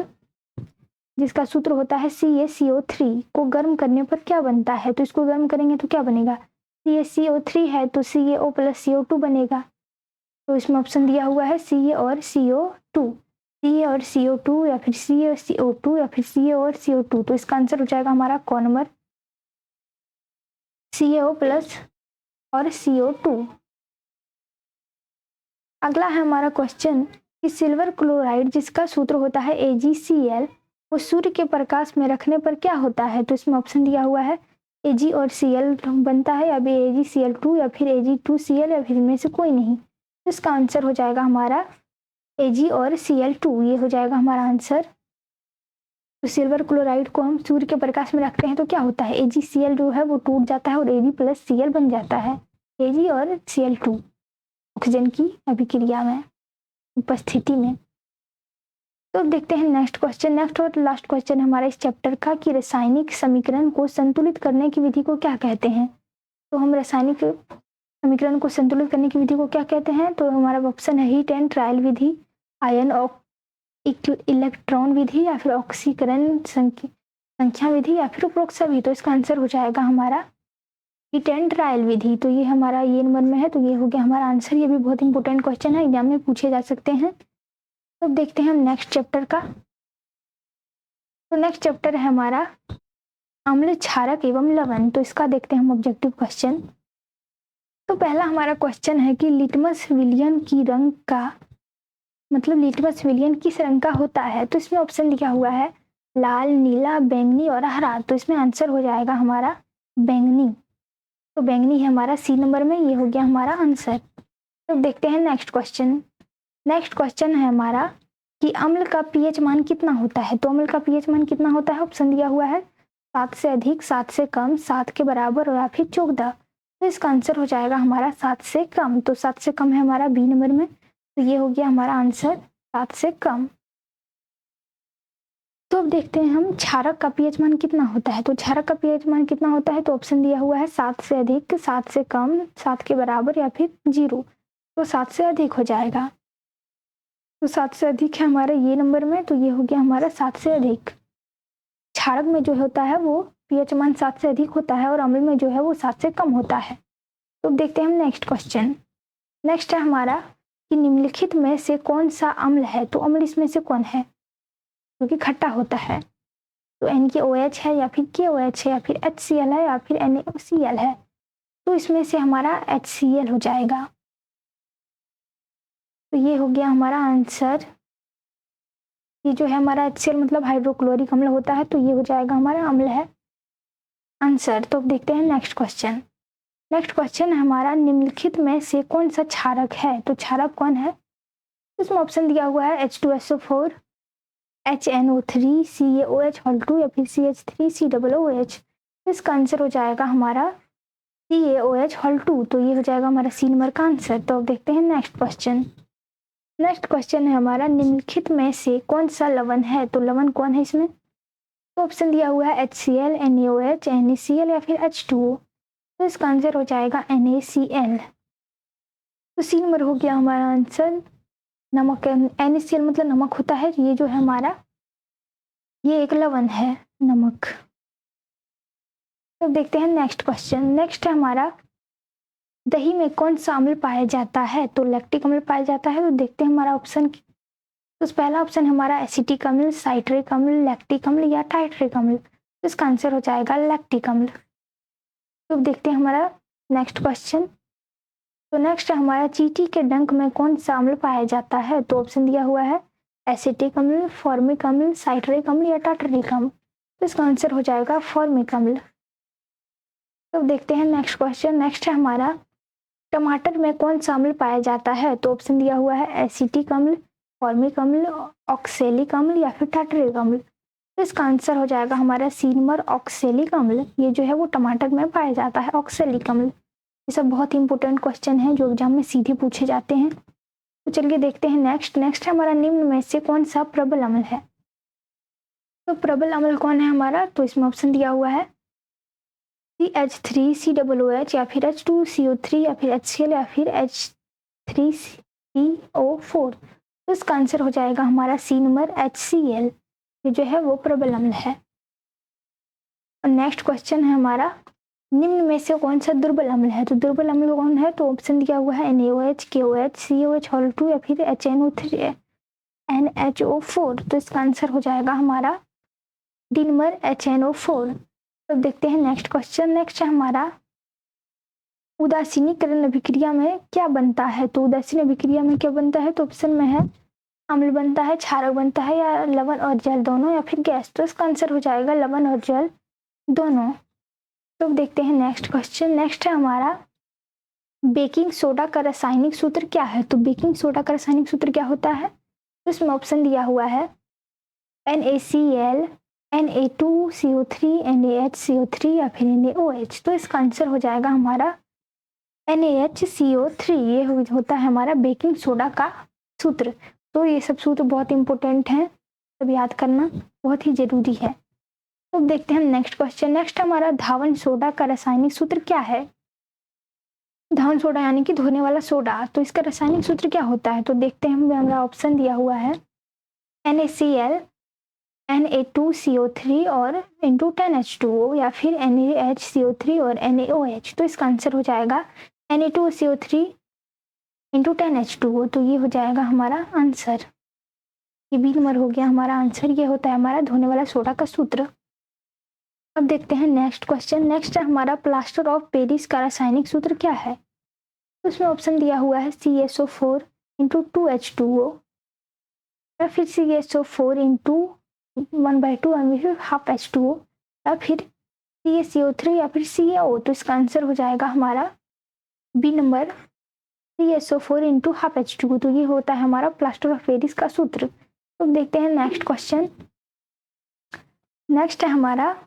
जिसका सूत्र होता है CaCO3 को गर्म करने पर क्या बनता है? तो इसको गर्म करेंगे तो क्या बनेगा? CaCO3 है तो CaO + CO2 बनेगा। तो इसमें ऑप्शन दिया हुआ है Ca और CO2, Ca और CO2 या फिर Ca और CO2 या फिर Ca और CO2। तो इसका आंसर हो जाएगा हमारा क नंबर CaO+ और CO2। अगला है हमारा क्वेश्चन कि सिल्वर क्लोराइड जिसका सूत्र होता है AgCl वो सूर्य के प्रकाश में रखने पर क्या होता है? तो इसमें ऑप्शन दिया हुआ है Ag और Cl बनता है, या फिर AgCl2 या फिर Ag2Cl या फिर इनमें से कोई नहीं। तो इसका आंसर हो जाएगा हमारा Ag और Cl2, ये हो जाएगा हमारा आंसर। तो सिल्वर क्लोराइड को हम सूर्य के प्रकाश में रखते हैं तो क्या होता है? AgCl जो है वो टूट जाता है और Ag + Cl बन जाता है। Ag और Cl2 ऑक्सीजन की अभिक्रिया में उपस्थिति में। तो देखते हैं नेक्स्ट क्वेश्चन। नेक्स्ट और लास्ट क्वेश्चन हमारा इस चैप्टर का कि रासायनिक समीकरण को संतुलित करने की विधि को क्या कहते हैं? तो हम रासायनिक समीकरण को संतुलित करने की विधि को क्या कहते हैं? तो हमारा ऑप्शन है heat and trial Vidhi, ion और इलेक्ट्रॉन विधि, या फिर ऑक्सीकरण संख्या विधि, या फिर उपरोक्त सभी। तो इसका आंसर हो जाएगा हमारा हीट एंड ट्रायल विधि। तो ये हमारा ये नंबर में है, तो ये हो गया हमारा आंसर। ये भी बहुत इंपॉर्टेंट क्वेश्चन है, एग्जाम में पूछे जा सकते हैं। तो देखते हैं हम नेक्स्ट चैप्टर का। तो नेक्स्ट चैप्टर है हमारा अम्ल, क्षारक एवं लवण। तो इसका देखते हैं हम ऑब्जेक्टिव क्वेश्चन। तो पहला हमारा क्वेश्चन है कि लिटमस विलियन की रंग का मतलब लिटमस विलियन किस रंग का होता है? तो इसमें ऑप्शन दिया हुआ है लाल, नीला, बैंगनी और हरा। तो इसमें आंसर हो जाएगा हमारा बैंगनी। तो बैंगनी है हमारा सी नंबर में, ये हो गया हमारा आंसर। तो देखते हैं नेक्स्ट क्वेश्चन। नेक्स्ट क्वेश्चन है हमारा कि अम्ल का पीएच मान कितना होता है? तो अम्ल का पीएच मान कितना होता है? ऑप्शन दिया हुआ है 7 से अधिक, 7 से कम, 7 के बराबर और या फिर 14। तो इसका आंसर हो जाएगा हमारा 7 से कम। तो 7 से कम है हमारा बी नंबर में, तो ये हो गया हमारा आंसर 7 से कम। तो अब देखते हैं हम क्षारक का पीएच मान कितना होता है। तो क्षारक का पीएच मान कितना होता है, तो ऑप्शन दिया हुआ है 7 से अधिक, 7 से कम, 7 के बराबर या फिर 0। तो 7 से अधिक हो जाएगा। तो 7 से अधिक है हमारे ये नंबर में, तो ये हो गया हमारा 7 से अधिक। क्षारक में जो होता है वो पीएच मान 7 से अधिक होता है और अम्ल में जो है वो 7 से कम होता है। तो देखते हैं हम नेक्स्ट क्वेश्चन। नेक्स्ट है हमारा कि निम्नलिखित में से कौन सा अम्ल है। तो अम्ल इसमें से कौन है जो कि खट्टा होता है। तो NaOH है या फिर KOH है या फिर HCl है या फिर NaCl है। तो इसमें से हमारा HCl हो जाएगा। तो ये हो गया हमारा आंसर। ये जो है हमारा HCl मतलब हाइड्रोक्लोरिक अम्ल होता है, तो ये हो जाएगा हमारा अम्ल है आंसर। तो देखते हैं नेक्स्ट क्वेश्चन। नेक्स्ट क्वेश्चन है हमारा निम्नलिखित में से कौन सा क्षारक है। तो क्षारक कौन है, इसमें ऑप्शन दिया हुआ है H2SO4, HNO3, CaOH हॉल 2 या फिर CH3 COOH। इसका आंसर हो जाएगा हमारा CaOH हॉल 2। तो ये हो जाएगा हमारा सी नंबर का आंसर। तो अब देखते हैं नेक्स्ट क्वेश्चन। नेक्स्ट क्वेश्चन है हमारा निम्नलिखित में से कौन सा लवण है। तो लवण कौन है इसमें, तो ऑप्शन दिया हुआ है HCl, NaOH, NaCl या फिर H2O। तो इसका आंसर हो जाएगा NaCl। तो सी नंबर हो गया हमारा आंसर। नमक, NaCl मतलब नमक होता है। ये जो है हमारा ये एक लवण है नमक। तो देखते हैं नेक्स्ट क्वेश्चन। नेक्स्ट है हमारा दही में कौन सा अम्ल पाया जाता है। तो लैक्टिक अम्ल पाया जाता है। तो देखते हैं हमारा ऑप्शन। तो पहला ऑप्शन हमारा एसिटिक अम्ल, साइट्रिक अम्ल, लैक्टिक अम्ल या टाइट्रिक अम्ल। तो इसका आंसर हो जाएगा लैक्टिक अम्ल। तो देखते हैं हमारा नेक्स्ट क्वेश्चन। तो नेक्स्ट है हमारा चींटी के डंक में कौन सा अम्ल पाया जाता है। तो ऑप्शन दिया हुआ है एसिटिक अम्ल, फॉर्मिक अम्ल, साइट्रिक अम्ल या टार्टरिक अम्ल। तो इसका आंसर हो जाएगा फॉर्मिक अम्ल। तो देखते हैं नेक्स्ट क्वेश्चन। नेक्स्ट है हमारा टमाटर में कौन सा अम्ल पाया जाता है। तो ऑप्शन दिया हुआ है एसिटिक अम्ल, फॉर्मिक अम्ल, ऑक्सेलिक अम्ल या फिर टार्टरिक अम्ल। तो इसका आंसर हो जाएगा हमारा सी नंबर ऑक्सेलिक अम्ल। ये जो है वो टमाटर में पाया जाता है ऑक्सेलिक अम्ल। ये सब बहुत ही इंपॉर्टेंट क्वेश्चन है जो एग्जाम में सीधे पूछे जाते हैं। तो चलिए देखते हैं नेक्स्ट। नेक्स्ट है हमारा निम्न में से कौन सा प्रबल अम्ल है। तो प्रबल अम्ल कौन है हमारा, तो इसमें ऑप्शन दिया हुआ है CH3 COOH या फिर H2CO3 या फिर HCl या फिर H3CO4। तो इसका आंसर हो जाएगा हमारा सी नंबर HCl। ये जो है वो प्रबल अम्ल है। और नेक्स्ट क्वेश्चन है हमारा निम्न में से कौन सा दुर्बल अम्ल है। तो दुर्बल अम्ल कौन है, तो ऑप्शन दिया हुआ है NaOH, KOH, COH हॉल 2 या फिर HNO3 NHO4। तो इसका आंसर हो जाएगा हमारा डी नंबर HNO4। तो देखते हैं नेक्स्ट क्वेश्चन। नेक्स्ट है हमारा उदासीनीकरण अभिक्रिया में क्या बनता है। तो उदासीन अभिक्रिया में क्या बनता है, तो ऑप्शन में है अम्ल बनता है, क्षारक बनता है या लवण और जल दोनों या फिर गैस। तो इसका आंसर हो जाएगा लवण और जल दोनों। तो देखते हैं नेक्स्ट क्वेश्चन। नेक्स्ट है हमारा बेकिंग सोडा का रासायनिक सूत्र क्या है। तो बेकिंग सोडा का रासायनिक सूत्र क्या होता है, तो इसमें ऑप्शन दिया हुआ है NaCl, Na2CO3, NaHCO3 या फिर NaOH। तो इसका आंसर हो जाएगा हमारा NaHCO3। ये होता है हमारा बेकिंग सोडा का सूत्र। तो ये सब सूत्र बहुत इंपॉर्टेंट हैं, सब याद करना बहुत ही जरूरी है। तो देखते हैं नेक्स्ट क्वेश्चन। नेक्स्ट हमारा धावन सोडा का रासायनिक सूत्र क्या है। धावन सोडा यानी कि धोने वाला सोडा। तो इसका रासायनिक सूत्र क्या होता है, तो देखते हैं हमारा ऑप्शन दिया हुआ है NaCl, Na2CO3 और इंटू 10H2O या फिर NaHCO3 और NaOH। तो इसका आंसर हो जाएगा Na2CO3 इंटू 10H2O। तो ये हो जाएगा हमारा आंसर। ये बी नंबर हो गया हमारा आंसर। ये होता है हमारा धोने वाला सोडा का सूत्र। अब देखते हैं नेक्स्ट क्वेश्चन। नेक्स्ट है हमारा प्लास्टर ऑफ पेरिस का रासायनिक सूत्र क्या है। तो उसमें ऑप्शन दिया हुआ है CaSO4 इंटू 2H2O या फिर CaSO4 इंटू 1/2 या फिर हाफ H2O या फिर CaCO3 या फिर CaO। तो इसका आंसर हो जाएगा हमारा B number CaSO4 into half H2O। तो ये होता है हमारा प्लास्टर ऑफ पेरिस का सूत्र। तो देखते हैं नेक्स्ट क्वेश्चन। नेक्स्ट है हमारा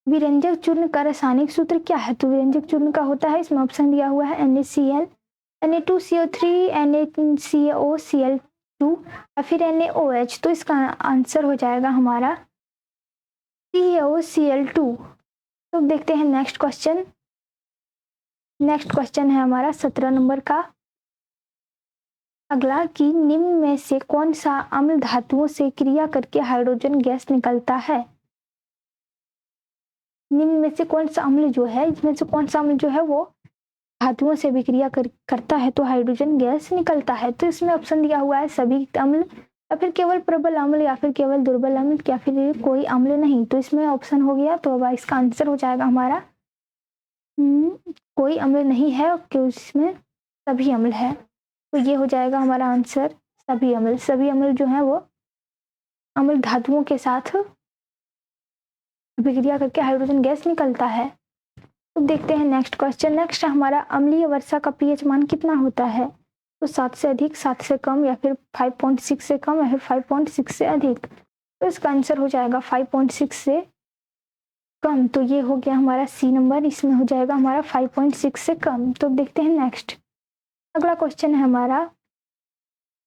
विरंजक चूर्ण का रासायनिक सूत्र क्या है? तो विरंजक चूर्ण का होता है, इसमें ऑप्शन दिया हुआ है NaCl, Na2CO3, NaCO Cl2 या फिर NaOH। तो इसका आंसर हो जाएगा हमारा CaOCl2। तो देखते हैं नेक्स्ट क्वेश्चन। नेक्स्ट क्वेश्चन है हमारा 17 नंबर का। अगला कि निम्न में से कौन सा अम्ल धातुओं से क्रिया करके हाइड्रोजन गैस निकलता है? निम्न में से कौन सा अम्ल जो है, इसमें से कौन सा अम्ल जो है वो धातुओं से भी क्रिया करता है तो हाइड्रोजन गैस निकलता है? तो इसमें ऑप्शन दिया हुआ है सभी अम्ल, या फिर केवल प्रबल अम्ल, या फिर केवल दुर्बल अम्ल, या फिर कोई अम्ल नहीं। तो इसमें ऑप्शन हो गया, तो अब इसका आंसर हो जाएगा हमारा कोई अम्ल नहीं है, क्योंकि इसमें सभी अम्ल है। तो ये हो जाएगा हमारा आंसर सभी अम्ल। सभी अम्ल जो है वो अम्ल धातुओं के साथ अभिक्रिया करके हाइड्रोजन गैस निकलता है। तो देखते हैं नेक्स्ट क्वेश्चन। नेक्स्ट हमारा अम्लीय वर्षा का पीएच मान कितना होता है? तो 7 से अधिक, 7 से कम, या फिर 5.6 से कम, या फिर 5.6 से अधिक। तो इसका आंसर हो जाएगा 5.6 से कम। तो ये हो गया हमारा सी नंबर, इसमें हो जाएगा हमारा 5.6 से कम। तो देखते हैं नेक्स्ट। अगला क्वेश्चन है हमारा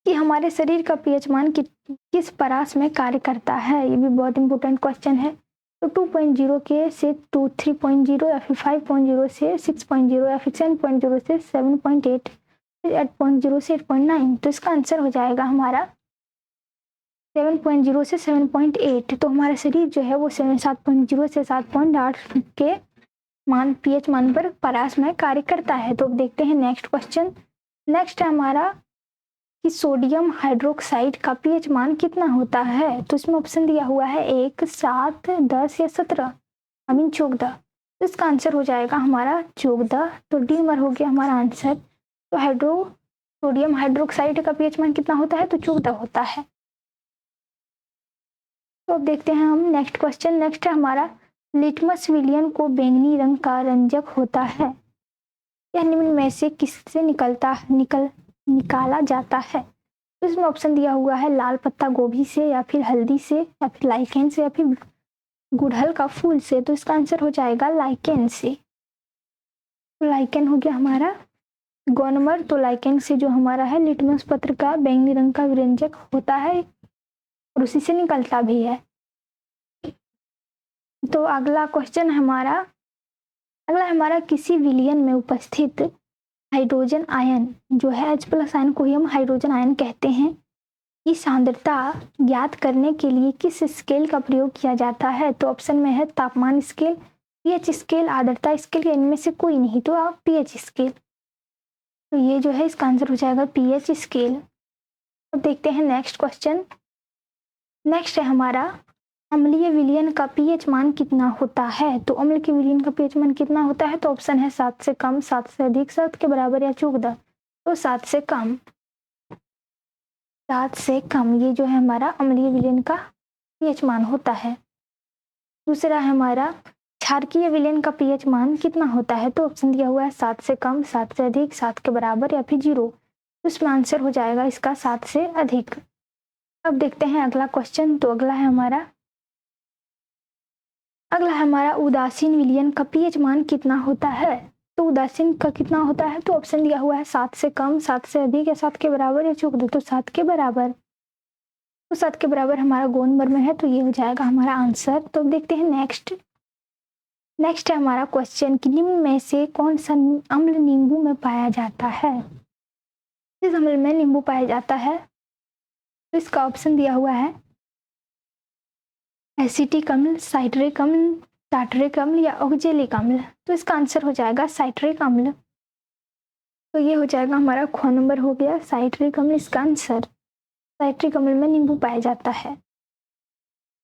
कि हमारे शरीर का पीएच मान किस परास में कार्य करता है? ये भी बहुत इंपॉर्टेंट क्वेश्चन है। तो 2.0 के से 3.0, या फिर 5.0 से 6.0, या फिर 10.0 से 7.8, फिर 8.0 से 8.9। तो इसका आंसर हो जाएगा हमारा 7.0 से 7.8। तो हमारा शरीर जो है वो 7.0 से 7.8 के मान पीएच मान पर परास में कार्य करता है। तो अब देखते हैं नेक्स्ट क्वेश्चन। नेक्स्ट है हमारा कि सोडियम हाइड्रोक्साइड का पीएच मान कितना होता है? तो इसमें ऑप्शन दिया हुआ है 1, 7, 10 या 17, 14। तो इसका आंसर हो जाएगा हमारा 14। तो डी नंबर हो गया हमारा आंसर। तो सोडियम हाइड्रोक्साइड का पीएच मान कितना होता है? तो 14 होता है। तो अब देखते हैं हम नेक्स्ट क्वेश्चन। नेक्स्ट है हमारा लिटमस विलियन को बैंगनी रंग का रंजक होता है, यह निम्न में से किससे निकाला जाता है? तो इसमें ऑप्शन दिया हुआ है लाल पत्ता गोभी से, या फिर हल्दी से, या फिर लाइकेन से, या फिर गुड़हल का फूल से। तो इसका आंसर हो जाएगा लाइकेन से। तो लाइकेन हो गया हमारा गौ नंबर। तो लाइकेन से जो हमारा है लिटमस पत्र का बैंगनी रंग का विरंजक होता है और उसी से निकलता भी है। तो अगला क्वेश्चन हमारा किसी विलयन में उपस्थित हाइड्रोजन आयन जो है H+ आयन को ही हम हाइड्रोजन आयन कहते हैं, की सांद्रता ज्ञात करने के लिए किस स्केल का प्रयोग किया जाता है? तो ऑप्शन में है तापमान स्केल, पीएच स्केल, आर्द्रता स्केल, या इनमें से कोई नहीं। तो आप पीएच स्केल। तो ये जो है इसका आंसर हो जाएगा पीएच स्केल। अब देखते हैं नेक्स्ट क्वेश्चन। नेक्स्ट है हमारा अम्लीय विलयन का पीएच मान कितना होता है? तो अम्ल के विलयन का पीएच मान कितना होता है? तो ऑप्शन है 7 से कम, 7 से अधिक, 7 के बराबर, या 14। तो 7 से कम। 7 से कम ये जो है हमारा अम्लीय विलयन का पीएच मान होता है। दूसरा है हमारा क्षारकीय विलयन का पीएच मान कितना होता है? तो ऑप्शन दिया हुआ है 7 से कम, 7 से अधिक, 7 के बराबर, या फिर 0। तो इसमें आंसर हो जाएगा इसका 7 से अधिक। अब देखते हैं अगला क्वेश्चन। तो अगला है हमारा उदासीन विलयन का पीएच मान कितना होता है? तो उदासीन का कितना होता है? तो ऑप्शन दिया हुआ है 7 से कम, 7 से अधिक, या 7 के बराबर, या 14। तो 7 के बराबर। तो 7 के बराबर हमारा गो नंबर में है, तो ये हो जाएगा हमारा आंसर। तो देखते हैं नेक्स्ट है हमारा क्वेश्चन कि निम्न में से कौन सा अम्ल नींबू में पाया जाता है? किस अम्ल में नींबू पाया जाता है? तो इसका ऑप्शन दिया हुआ है एसिटिक अम्ल, साइट्रिक अम्ल, टार्टरिक अम्ल, या ऑक्जेलिक अम्ल। तो इसका आंसर हो जाएगा साइट्रिक अम्ल। तो ये हो जाएगा हमारा ख नंबर हो गया साइट्रिक अम्ल इसका आंसर। साइट्रिक अम्ल में नींबू पाया जाता है।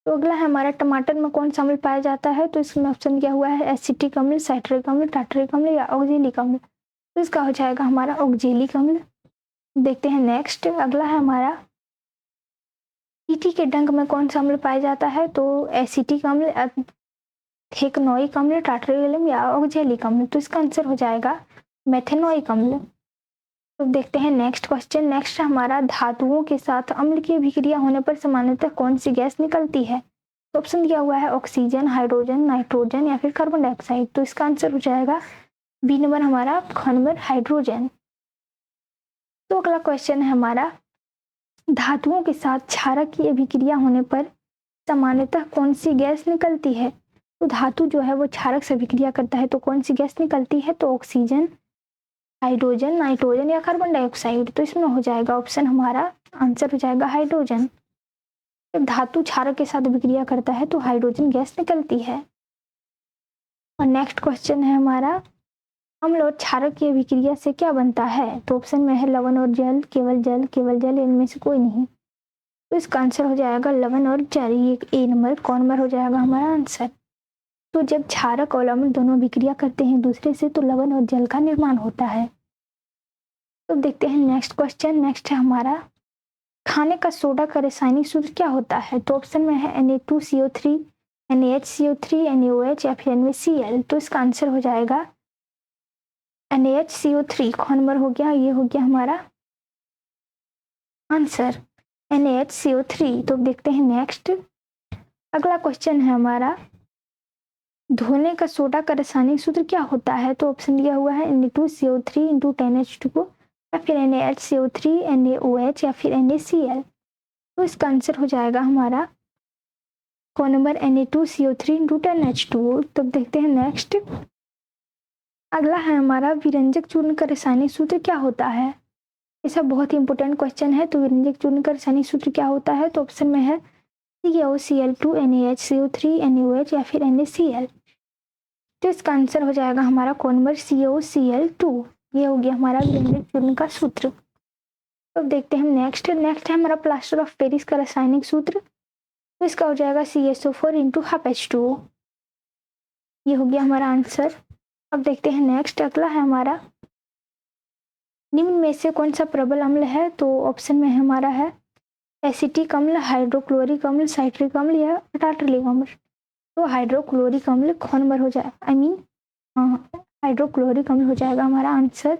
तो अगला है हमारा टमाटर में कौन सा अम्ल पाया जाता है? तो इसमें ऑप्शन दिया हुआ है एसिटिक अम्ल, साइट्रिक अम्ल, टार्टरिक अम्ल, या ऑक्जेलिक अम्ल। तो इसका हो जाएगा हमारा ऑक्जेलिक अम्ल। देखते हैं नेक्स्ट। अगला है हमारा चींटी के डंक में कौन सा अम्ल पाया जाता है? तो एसिटिक अम्ल, थेकनोइक अम्ल, टार्टरिक अम्ल, या ऑक्जेलिक अम्ल। तो इसका आंसर हो जाएगा मेथेनोइक अम्ल। तो देखते हैं नेक्स्ट क्वेश्चन। नेक्स्ट हमारा धातुओं के साथ अम्ल की अभिक्रिया होने पर सामान्यतः कौन सी गैस निकलती है? तो ऑप्शन दिया हुआ है ऑक्सीजन, हाइड्रोजन, नाइट्रोजन या फिर कार्बन डाइऑक्साइड। तो इसका आंसर हो जाएगा बी नंबर हमारा, ख नंबर हाइड्रोजन। तो अगला क्वेश्चन है हमारा, धातुओं के साथ क्षारक की अभिक्रिया होने पर सामान्यतः कौन सी गैस निकलती है? तो धातु जो है वो क्षारक से अभिक्रिया करता है तो कौन सी गैस निकलती है? तो ऑक्सीजन, हाइड्रोजन, नाइट्रोजन या कार्बन डाइऑक्साइड। तो इसमें हो जाएगा ऑप्शन हमारा, आंसर हो जाएगा हाइड्रोजन। जब धातु क्षारक के साथ अभिक्रिया करता है तो हाइड्रोजन गैस निकलती है। और नेक्स्ट क्वेश्चन है हमारा, अम्ल और क्षारक की अभिक्रिया से क्या बनता है? तो ऑप्शन में है लवण और जल, केवल जल, केवल जल, इनमें से कोई नहीं। तो इसका आंसर हो जाएगा लवण और जल। ये ए नंबर, कौन नंबर हो जाएगा हमारा आंसर। तो जब क्षारक और अम्ल दोनों अभिक्रिया करते हैं दूसरे से तो लवण और जल का निर्माण होता है। तो देखते हैं नेक्स्ट क्वेश्चन। नेक्स्ट है हमारा, खाने का सोडा का रासायनिक सूत्र क्या होता है? तो ऑप्शन में है Na2CO3, NaHCO3, NaOH या फिर NaCl। तो इसका आंसर हो जाएगा NaHCO3, कौन नंबर हो गया? ये हो गया हमारा आंसर NaHCO3। तो देखते हैं नेक्स्ट। अगला क्वेश्चन है हमारा, धोने का सोडा का रासायनिक सूत्र क्या होता है? तो ऑप्शन दिया हुआ है Na2CO3 × 10H2O या फिर NaHCO3, NaOH या फिर NaCl। तो इसका आंसर हो जाएगा हमारा कौन नंबर? Na2CO3 × 10H2O। तब देखते हैं नेक्स्ट। अगला है हमारा, विरंजक चूर्ण का रासायनिक सूत्र क्या होता है? ये सब बहुत ही इंपॉर्टेंट क्वेश्चन है। तो विरंजक चूर्ण का रासायनिक सूत्र क्या होता है? तो ऑप्शन में है CaOCl2, NaHCO3, NaOH या फिर NaCl। तो इसका आंसर हो जाएगा हमारा कौन नंबर? CaOCl2। ये हो गया हमारा विरंजक चूर्ण का सूत्र। तो अब देखते हैं नेक्स्ट है हमारा, प्लास्टर ऑफ पेरिस का रासायनिक सूत्र। तो इसका हो जाएगा CaSO4 × 12H2O। ये हो गया हमारा आंसर। अब देखते हैं नेक्स्ट। अगला है हमारा, निम्न में से कौन सा प्रबल अम्ल है? तो ऑप्शन में हमारा है एसिटिक अम्ल, हाइड्रोक्लोरिक अम्ल, साइट्रिक अम्ल या टार्टरिक अम्ल। तो हाइड्रोक्लोरिक अम्ल कौन नंबर हो जाए? हाइड्रोक्लोरिक अम्ल हो जाएगा हमारा आंसर।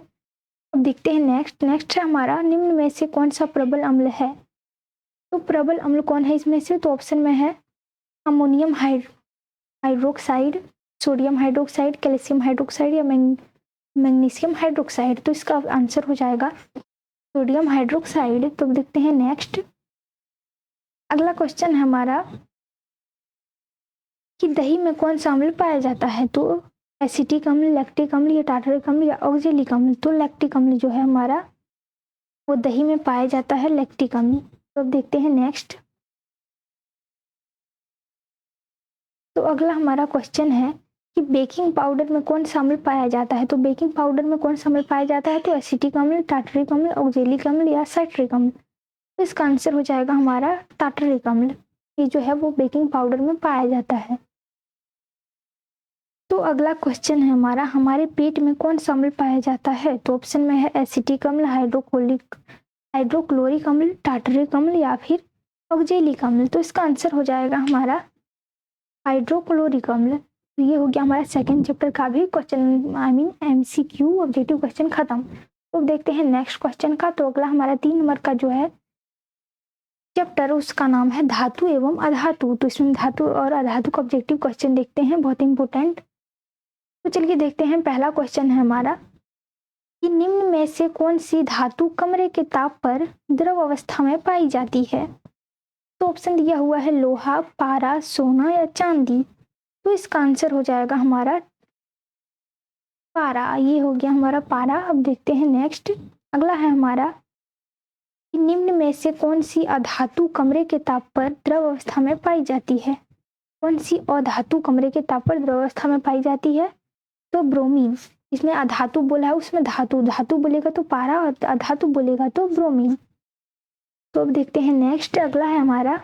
अब देखते हैं नेक्स्ट है हमारा, निम्न में से कौन सा प्रबल अम्ल है? तो प्रबल अम्ल कौन है इसमें से? तो ऑप्शन में है ammonium hydroxide, sodium hydroxide, calcium hydroxide या मैग्नीशियम हाइड्रोक्साइड। तो इसका आंसर हो जाएगा सोडियम हाइड्रोक्साइड। तो देखते हैं नेक्स्ट। अगला क्वेश्चन है हमारा कि दही में कौन सा अम्ल पाया जाता है? तो एसिटिक अम्ल, लैक्टिक अम्ल या टार्टरिक अम्ल या ऑक्जेलिक अम्ल। तो लैक्टिक अम्ल जो है हमारा वो दही में पाया जाता है, लैक्टिक अम्ल। तो अब देखते हैं नेक्स्ट। तो अगला हमारा क्वेश्चन है कि बेकिंग पाउडर में कौन सा अम्ल पाया जाता है? तो बेकिंग पाउडर में कौन सा अम्ल पाया जाता है? तो एसिटिक अम्ल, टार्टरिक अम्ल, ऑक्जेलिक अम्ल या साइट्रिक अम्ल। तो इसका आंसर हो जाएगा हमारा टार्टरिक अम्ल। ये जो है वो बेकिंग पाउडर में पाया जाता है। तो अगला क्वेश्चन है हमारा, हमारे पेट में कौन सा अम्ल पाया जाता है? तो ऑप्शन में है एसिटिक अम्ल, हाइड्रोक्लोरिक अम्ल, टार्टरिक अम्ल या फिर ऑक्जेलिक अम्ल। तो इसका आंसर हो जाएगा हमारा हाइड्रोक्लोरिक अम्ल। तो ये हो गया हमारा सेकंड चैप्टर का भी क्वेश्चन, MCQ ऑब्जेक्टिव क्वेश्चन खत्म। तो देखते हैं नेक्स्ट क्वेश्चन का। तो अगला हमारा 3 नंबर का जो है चैप्टर, उसका नाम है धातु एवं अधातु। तो इसमें धातु और अधातु का ऑब्जेक्टिव क्वेश्चन देखते हैं, बहुत इंपॉर्टेंट। तो चलिए देखते हैं। पहला क्वेश्चन है हमारा कि निम्न में से कौन सी धातु कमरे के ताप पर द्रव अवस्था में पाई जाती है? तो ऑप्शन दिया हुआ है लोहा, पारा, सोना या चांदी। तो इसका आंसर हो जाएगा हमारा पारा। ये हो गया हमारा पारा। अब देखते हैं नेक्स्ट। अगला है हमारा कि निम्न में से कौन सी अधातु कमरे के ताप पर द्रव अवस्था में पाई जाती है? कौन सी अधातु कमरे के ताप पर द्रव अवस्था में पाई जाती है? तो ब्रोमीन। इसमें अधातु बोला है, उसमें धातु बोलेगा तो पारा और अधातु बोलेगा तो ब्रोमीन। तो अब देखते हैं नेक्स्ट। अगला है हमारा,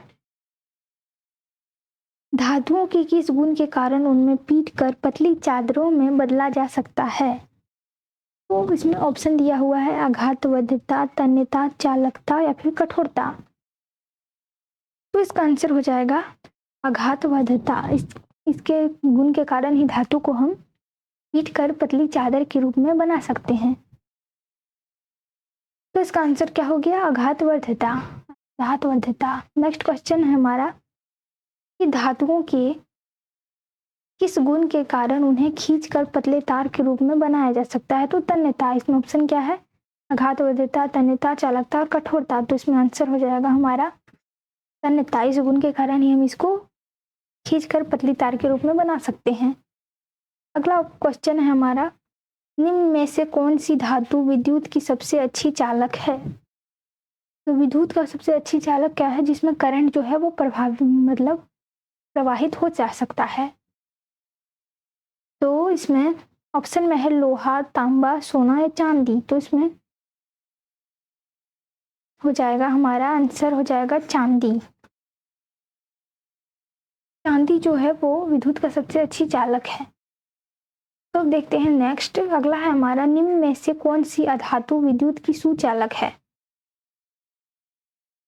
धातुओं के किस गुण के कारण उनमें पीट कर पतली चादरों में बदला जा सकता है? तो इसमें ऑप्शन दिया हुआ है आघातवद्धता, तन्यता, चालकता या फिर कठोरता। तो इसका आंसर हो जाएगा आघातवद्धता। इसके गुण के कारण ही धातु को हम पीट कर पतली चादर के रूप में बना सकते हैं। तो इसका आंसर क्या हो गया? आघातवर्धता। नेक्स्ट क्वेश्चन है हमारा कि धातुओं के किस गुण के कारण उन्हें खींचकर पतले तार के रूप में बनाया जा सकता है? तो तन्यता, इसमें ऑप्शन क्या है? आघातवर्धकता, तन्यता, चालकता और कठोरता। तो इसमें आंसर हो जाएगा हमारा तन्यता। इस गुण के कारण ही हम इसको खींचकर पतली तार के रूप में बना सकते हैं। अगला क्वेश्चन है हमारा, निम्न में से कौन सी धातु विद्युत की सबसे अच्छी चालक है? तो विद्युत का सबसे अच्छी चालक क्या है जिसमें करंट जो है वो प्रवाहित हो जा सकता है? तो इसमें ऑप्शन में है लोहा, तांबा, सोना या चांदी। तो इसमें हो जाएगा हमारा आंसर हो जाएगा चांदी। चांदी जो है वो विद्युत का सबसे अच्छी चालक है। तो देखते हैं नेक्स्ट, अगला है हमारा, निम्न में से कौन सी अधातु विद्युत की सुचालक है?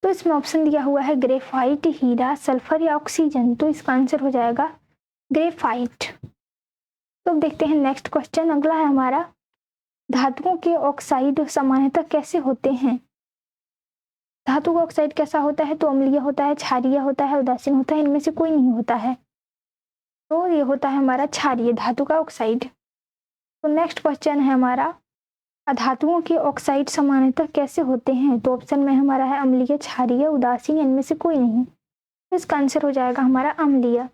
तो इसमें ऑप्शन दिया हुआ है ग्रेफाइट, हीरा, सल्फर या ऑक्सीजन। तो इसका आंसर हो जाएगा ग्रेफाइट। तो देखते हैं नेक्स्ट क्वेश्चन, अगला है हमारा, धातुओं के ऑक्साइड सामान्यतः कैसे होते हैं? धातु का ऑक्साइड कैसा होता है? तो अम्लीय होता है, क्षारीय होता है, उदासीन होता है, इनमें से कोई नहीं होता है। तो ये होता है हमारा क्षारीय धातु का ऑक्साइड। तो नेक्स्ट क्वेश्चन है हमारा, धातुओं के ऑक्साइड सामान्यतः कैसे होते हैं? तो ऑप्शन में हमारा है अम्लीय, क्षारीय, उदासीन, इनमें से कोई नहीं। तो इसका आंसर हो जाएगा हमारा अम्लीय।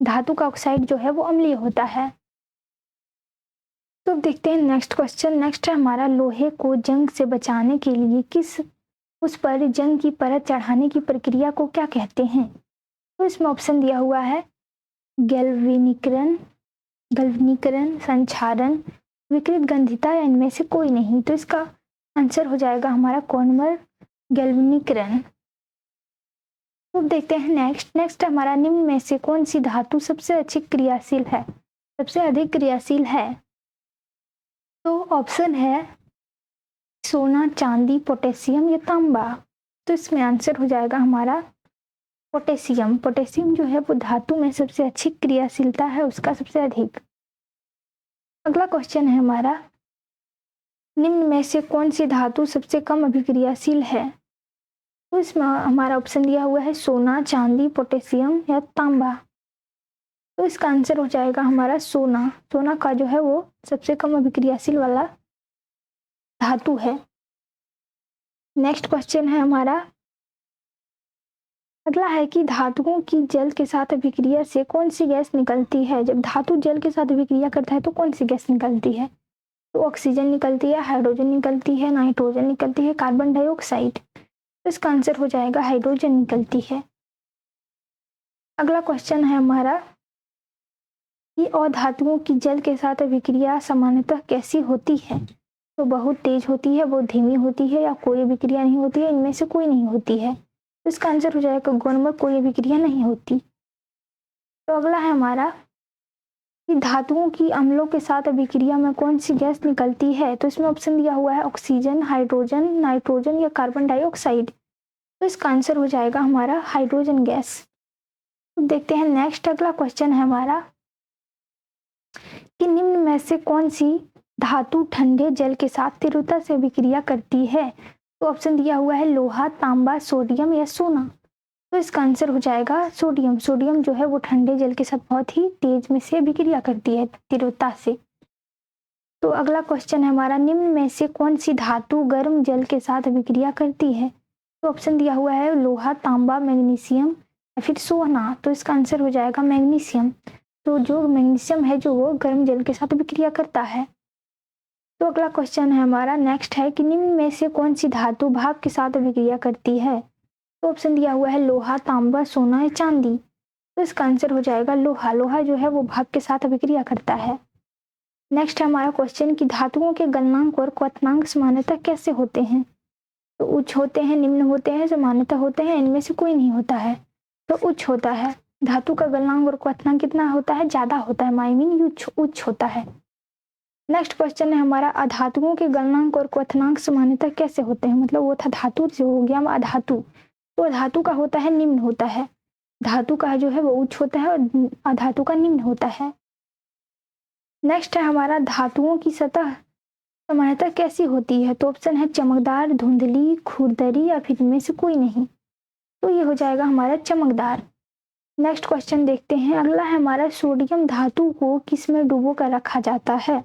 धातु का ऑक्साइड जो है वो अम्लीय होता है। तो देखते हैं नेक्स्ट क्वेश्चन, नेक्स्ट है हमारा, लोहे को जंग से बचाने के लिए उस पर जंग की परत चढ़ाने की प्रक्रिया को क्या कहते हैं? तो इसमें ऑप्शन दिया हुआ है गैल्वेनीकरण, संक्षारण, विकृत गंधिता या इनमें से कोई नहीं। तो इसका आंसर हो जाएगा हमारा कॉनमर गैल्वेनीकरण। तो देखते हैं नेक्स्ट हमारा, निम्न में से कौन सी धातु सबसे अधिक क्रियाशील है? तो ऑप्शन है सोना, चांदी, पोटेशियम या तांबा। तो इसमें आंसर हो जाएगा हमारा पोटेशियम। पोटेशियम जो है वो धातु में सबसे अच्छी क्रियाशीलता है उसका सबसे अधिक। अगला क्वेश्चन है हमारा, निम्न में से कौन सी धातु सबसे कम अभिक्रियाशील है? तो इसमें हमारा ऑप्शन दिया हुआ है सोना, चांदी, पोटेशियम या तांबा। तो इसका आंसर हो जाएगा हमारा सोना। सोना का जो है वो सबसे कम अभिक्रियाशील वाला धातु है। नेक्स्ट क्वेश्चन है हमारा, अगला है कि धातुओं की जल के साथ अभिक्रिया से कौन सी गैस निकलती है? जब धातु जल के साथ अभिक्रिया करता है तो कौन सी गैस निकलती है? तो ऑक्सीजन निकलती है, हाइड्रोजन निकलती है, नाइट्रोजन निकलती है, कार्बन डाइऑक्साइड। तो इसका आंसर हो जाएगा हाइड्रोजन निकलती है। अगला क्वेश्चन है हमारा, कि अधातुओं की जल के साथ अभिक्रिया सामान्यतः कैसी होती है? तो बहुत तेज होती है, बहुत धीमी होती है, या कोई अभिक्रिया नहीं होती है, इनमें से कोई नहीं होती है। तो इसका आंसर हो जाएगा गौनमर, कोई अभिक्रिया नहीं होती। तो अगला है हमारा, कि धातुओं की अम्लों के साथ अभिक्रिया में कौन सी गैस निकलती है? तो इसमें ऑप्शन दिया हुआ है ऑक्सीजन, हाइड्रोजन, नाइट्रोजन या कार्बन डाइऑक्साइड। तो इसका आंसर हो जाएगा हमारा हाइड्रोजन गैस। तो देखते हैं नेक्स्ट, अगला क्वेश्चन है हमारा, कि निम्न में से कौन सी धातु ठंडे जल के साथ तीव्रता से अभिक्रिया करती है? तो ऑप्शन दिया हुआ है लोहा, तांबा, सोडियम या सोना। तो इसका आंसर हो जाएगा सोडियम। सोडियम जो है वो ठंडे जल के साथ बहुत ही तेज में से अभिक्रिया करती है तीव्रता से। तो अगला क्वेश्चन है हमारा, निम्न में से कौन सी धातु गर्म जल के साथ अभिक्रिया करती है? तो ऑप्शन दिया हुआ है लोहा, तांबा, मैग्नीशियम या फिर सोना। तो इसका आंसर हो जाएगा मैग्नीशियम। तो जो मैग्नीशियम है जो वो गर्म जल के साथ अभिक्रिया करता है। तो अगला क्वेश्चन है हमारा, नेक्स्ट है कि निम्न में से कौन सी धातु भाप के साथ अभिक्रिया करती है? तो ऑप्शन दिया हुआ है लोहा, तांबा, सोना या चांदी। तो इसका आंसर हो जाएगा लोहा। लोहा जो है वो भाप के साथ अभिक्रिया करता है। नेक्स्ट है हमारा क्वेश्चन, कि धातुओं के गलनांक और क्वथनांक सामान्यतः कैसे होते हैं? तो उच्च होते हैं, निम्न होते हैं, सामान्यतः होते हैं, इनमें से कोई नहीं होता है। तो उच्च होता है। धातु का गलनांक और क्वथनांक कितना होता है? ज्यादा होता है, आई मीन उच्च होता है। नेक्स्ट क्वेश्चन है हमारा, अधातुओं के गलनांक और क्वथनांक सामान्यतः कैसे होते हैं? मतलब वो था धातु जो हो गया अधातु, तो धातु का होता है निम्न होता है। धातु का जो है वो उच्च होता है और अधातु का निम्न होता है। नेक्स्ट है हमारा, धातुओं की सतह सामान्यतः कैसी होती है? तो ऑप्शन है चमकदार, धुंधली, खुरदरी या फिर इनमें से कोई नहीं। तो ये हो जाएगा हमारा चमकदार। नेक्स्ट क्वेश्चन देखते हैं। अगला है हमारा, सोडियम धातु को किस में डुबो कर रखा जाता है?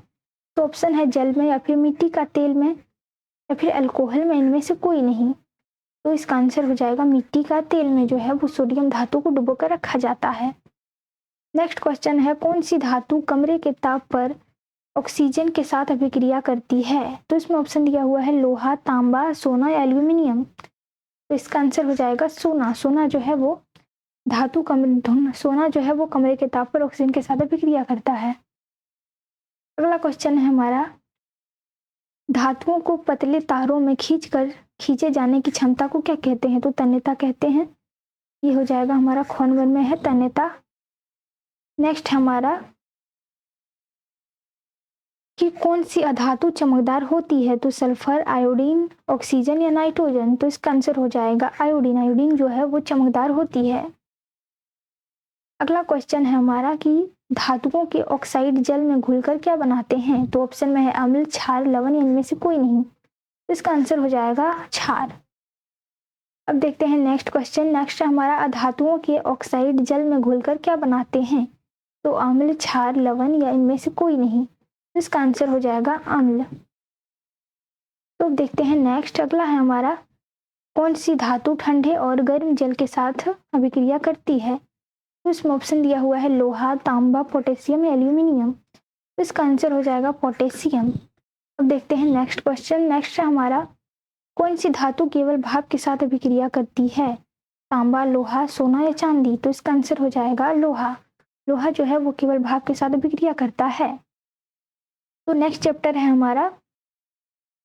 तो ऑप्शन है जल में, या फिर मिट्टी का तेल में, या फिर अल्कोहल में, इनमें से कोई नहीं। तो इसका आंसर हो जाएगा मिट्टी का तेल में जो है वो सोडियम धातु को डुबो कर रखा जाता है। नेक्स्ट क्वेश्चन है, कौन सी धातु कमरे के ताप पर ऑक्सीजन के साथ अभिक्रिया करती है? तो इसमें ऑप्शन दिया हुआ है लोहा, तांबा, सोना या एल्यूमिनियम। तो इसका आंसर हो जाएगा सोना। सोना जो है वो सोना जो है वो कमरे के ताप पर ऑक्सीजन के साथ अभिक्रिया करता है। अगला क्वेश्चन है हमारा, धातुओं को पतले तारों में खींचे जाने की क्षमता को क्या कहते हैं? तो तन्यता कहते हैं। ये हो जाएगा हमारा खोनवन में है तन्यता। नेक्स्ट हमारा कि कौन सी अधातु चमकदार होती है? तो सल्फर, आयोडीन, ऑक्सीजन या नाइट्रोजन। तो इसका आंसर हो जाएगा आयोडीन। आयोडीन जो है वो चमकदार होती है। अगला क्वेश्चन है हमारा कि धातुओं के ऑक्साइड जल में घुलकर क्या बनाते हैं? तो ऑप्शन में है अम्ल, क्षार, लवण, इनमें से कोई नहीं। तो इसका आंसर हो जाएगा क्षार। अब देखते हैं नेक्स्ट क्वेश्चन। नेक्स्ट हमारा, अधातुओं के ऑक्साइड जल में घुलकर क्या बनाते हैं? तो अम्ल, क्षार, लवण या इनमें से कोई नहीं। तो इसका आंसर हो जाएगा अम्ल। तो देखते हैं नेक्स्ट। अगला है हमारा, कौन सी धातु ठंडे और गर्म जल के साथ अभिक्रिया करती है? तो इसमें ऑप्शन दिया हुआ है लोहा, तांबा, पोटेशियम या एल्यूमिनियम। तो इसका आंसर हो जाएगा पोटेशियम। अब देखते हैं नेक्स्ट क्वेश्चन। नेक्स्ट है हमारा, कौन सी धातु केवल भाप के साथ अभिक्रिया करती है? तांबा, लोहा, सोना या चांदी। तो इसका आंसर हो जाएगा लोहा। लोहा जो है वो केवल भाप के साथ अभिक्रिया करता है। तो नेक्स्ट चैप्टर है हमारा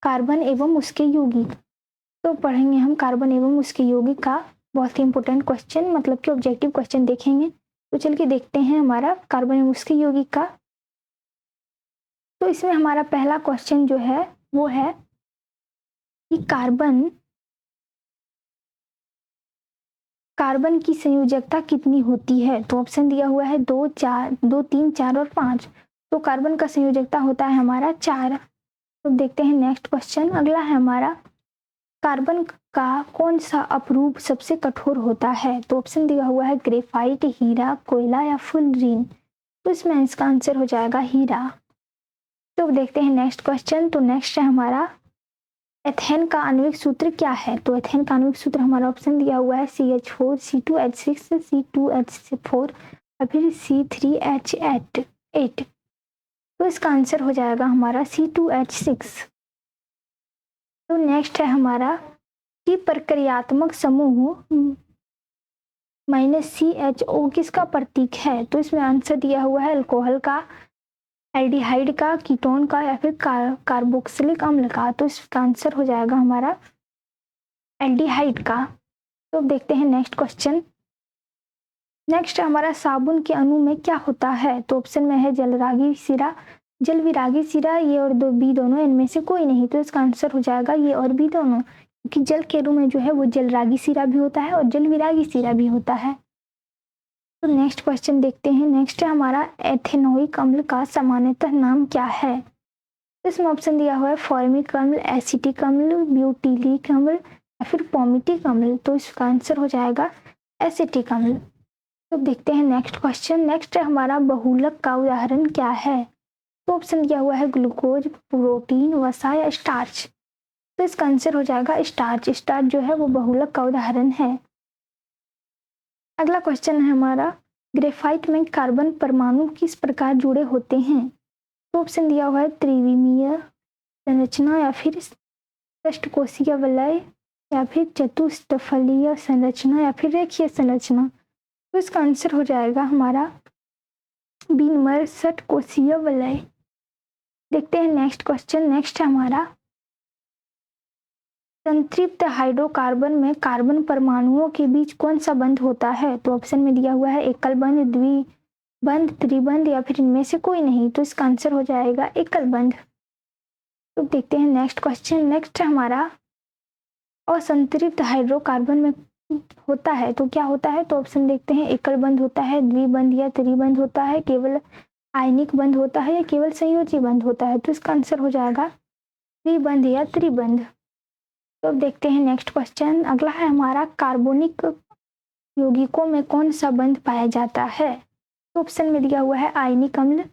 कार्बन एवं उसके यौगिक। तो पढ़ेंगे हम कार्बन एवं उसके यौगिक का बहुत ही इंपॉर्टेंट क्वेश्चन, मतलब कि ऑब्जेक्टिव क्वेश्चन देखेंगे। तो चल के देखते हैं हमारा कार्बन एवं उसके यौगिक का। तो इसमें हमारा पहला क्वेश्चन जो है वो है कि कार्बन की संयोजकता कितनी होती है? तो ऑप्शन दिया हुआ है 2, 3, 4 और 5। तो कार्बन का संयोजकता होता है हमारा 4। तो देखते हैं नेक्स्ट क्वेश्चन। अगला है हमारा, कार्बन का कौन सा अपरूप सबसे कठोर होता है? तो ऑप्शन दिया हुआ है ग्रेफाइट, हीरा, कोयला या फुलरीन। तो इसमें इसका आंसर हो जाएगा हीरा। तो देखते हैं नेक्स्ट क्वेश्चन। तो नेक्स्ट है हमारा, एथेन का आणविक सूत्र क्या है? तो एथेन का आणविक सूत्र हमारा ऑप्शन दिया हुआ है CH4, C2H6, C2H4 और फिर C3H8। तो इसका आंसर हो जाएगा हमारा C2H6। तो नेक्स्ट है हमारा कि प्रक्रियात्मक समूह -CHO किसका प्रतीक है? तो इसमें आंसर दिया हुआ है अल्कोहल का, एल्डिहाइड का, कीटोन का या फिर कार्बोक्सिलिक अम्ल का। तो इसका आंसर हो जाएगा हमारा एल्डिहाइड का। तो देखते हैं नेक्स्ट क्वेश्चन। नेक्स्ट हमारा, साबुन के अणु में क्या होता है? तो ऑप्शन में है जलविरागी सिरा, ये और बी दोनों, इनमें से कोई नहीं। तो इसका आंसर हो जाएगा ये और बी दोनों, क्योंकि जल के अणु में जो है वो जलरागी सिरा भी होता है और जलविरागी सिरा भी होता है। तो नेक्स्ट क्वेश्चन देखते हैं। नेक्स्ट है हमारा, एथेनोइक अम्ल का सामान्यतः नाम क्या है? इसमें ऑप्शन दिया हुआ है फॉर्मिक अम्ल, एसिटिक अम्ल, ब्यूटिलिक अम्ल या फिर पोमिटिक अम्ल। तो इसका आंसर हो जाएगा एसिटिक अम्ल। तो देखते हैं नेक्स्ट क्वेश्चन। नेक्स्ट है हमारा, बहुलक का उदाहरण क्या है? तो ऑप्शन दिया हुआ है ग्लूकोज, प्रोटीन, वसा या स्टार्च। तो इसका आंसर हो जाएगा स्टार्च। स्टार्च जो है वो बहुलक का उदाहरण है। अगला क्वेश्चन है हमारा, ग्रेफाइट में कार्बन परमाणु किस प्रकार जुड़े होते हैं? तो ऑप्शन दिया हुआ है त्रिविमीय संरचना या फिर षटकोशीय वलय या फिर चतुष्फलकीय संरचना या फिर रेखीय संरचना। तो इसका आंसर हो जाएगा हमारा बी नंबर, षटकोशीय वलय। देखते हैं नेक्स्ट क्वेश्चन। नेक्स्ट है हमारा, संतृप्त हाइड्रोकार्बन में कार्बन परमाणुओं के बीच कौन सा बंध होता है? तो ऑप्शन में दिया हुआ है एकल बंध, द्विबंध, त्रिबंध या फिर इनमें से कोई नहीं। तो इसका आंसर हो जाएगा एकल बंध। तो देखते हैं नेक्स्ट क्वेश्चन। नेक्स्ट है हमारा, असंतृप्त हाइड्रोकार्बन में होता है तो क्या होता है? तो ऑप्शन देखते हैं एकल बंध होता है, द्विबंध या त्रिबंध होता है, केवल आयनिक बंध होता है या केवल संयोजी बंध होता है। तो इसका आंसर हो जाएगा द्विबंध या त्रिबंध। तो अब देखते हैं नेक्स्ट क्वेश्चन। अगला है हमारा, कार्बोनिक यौगिकों में कौन सा बंध पाया जाता है? तो ऑप्शन में दिया हुआ है आयनिक अम्ल,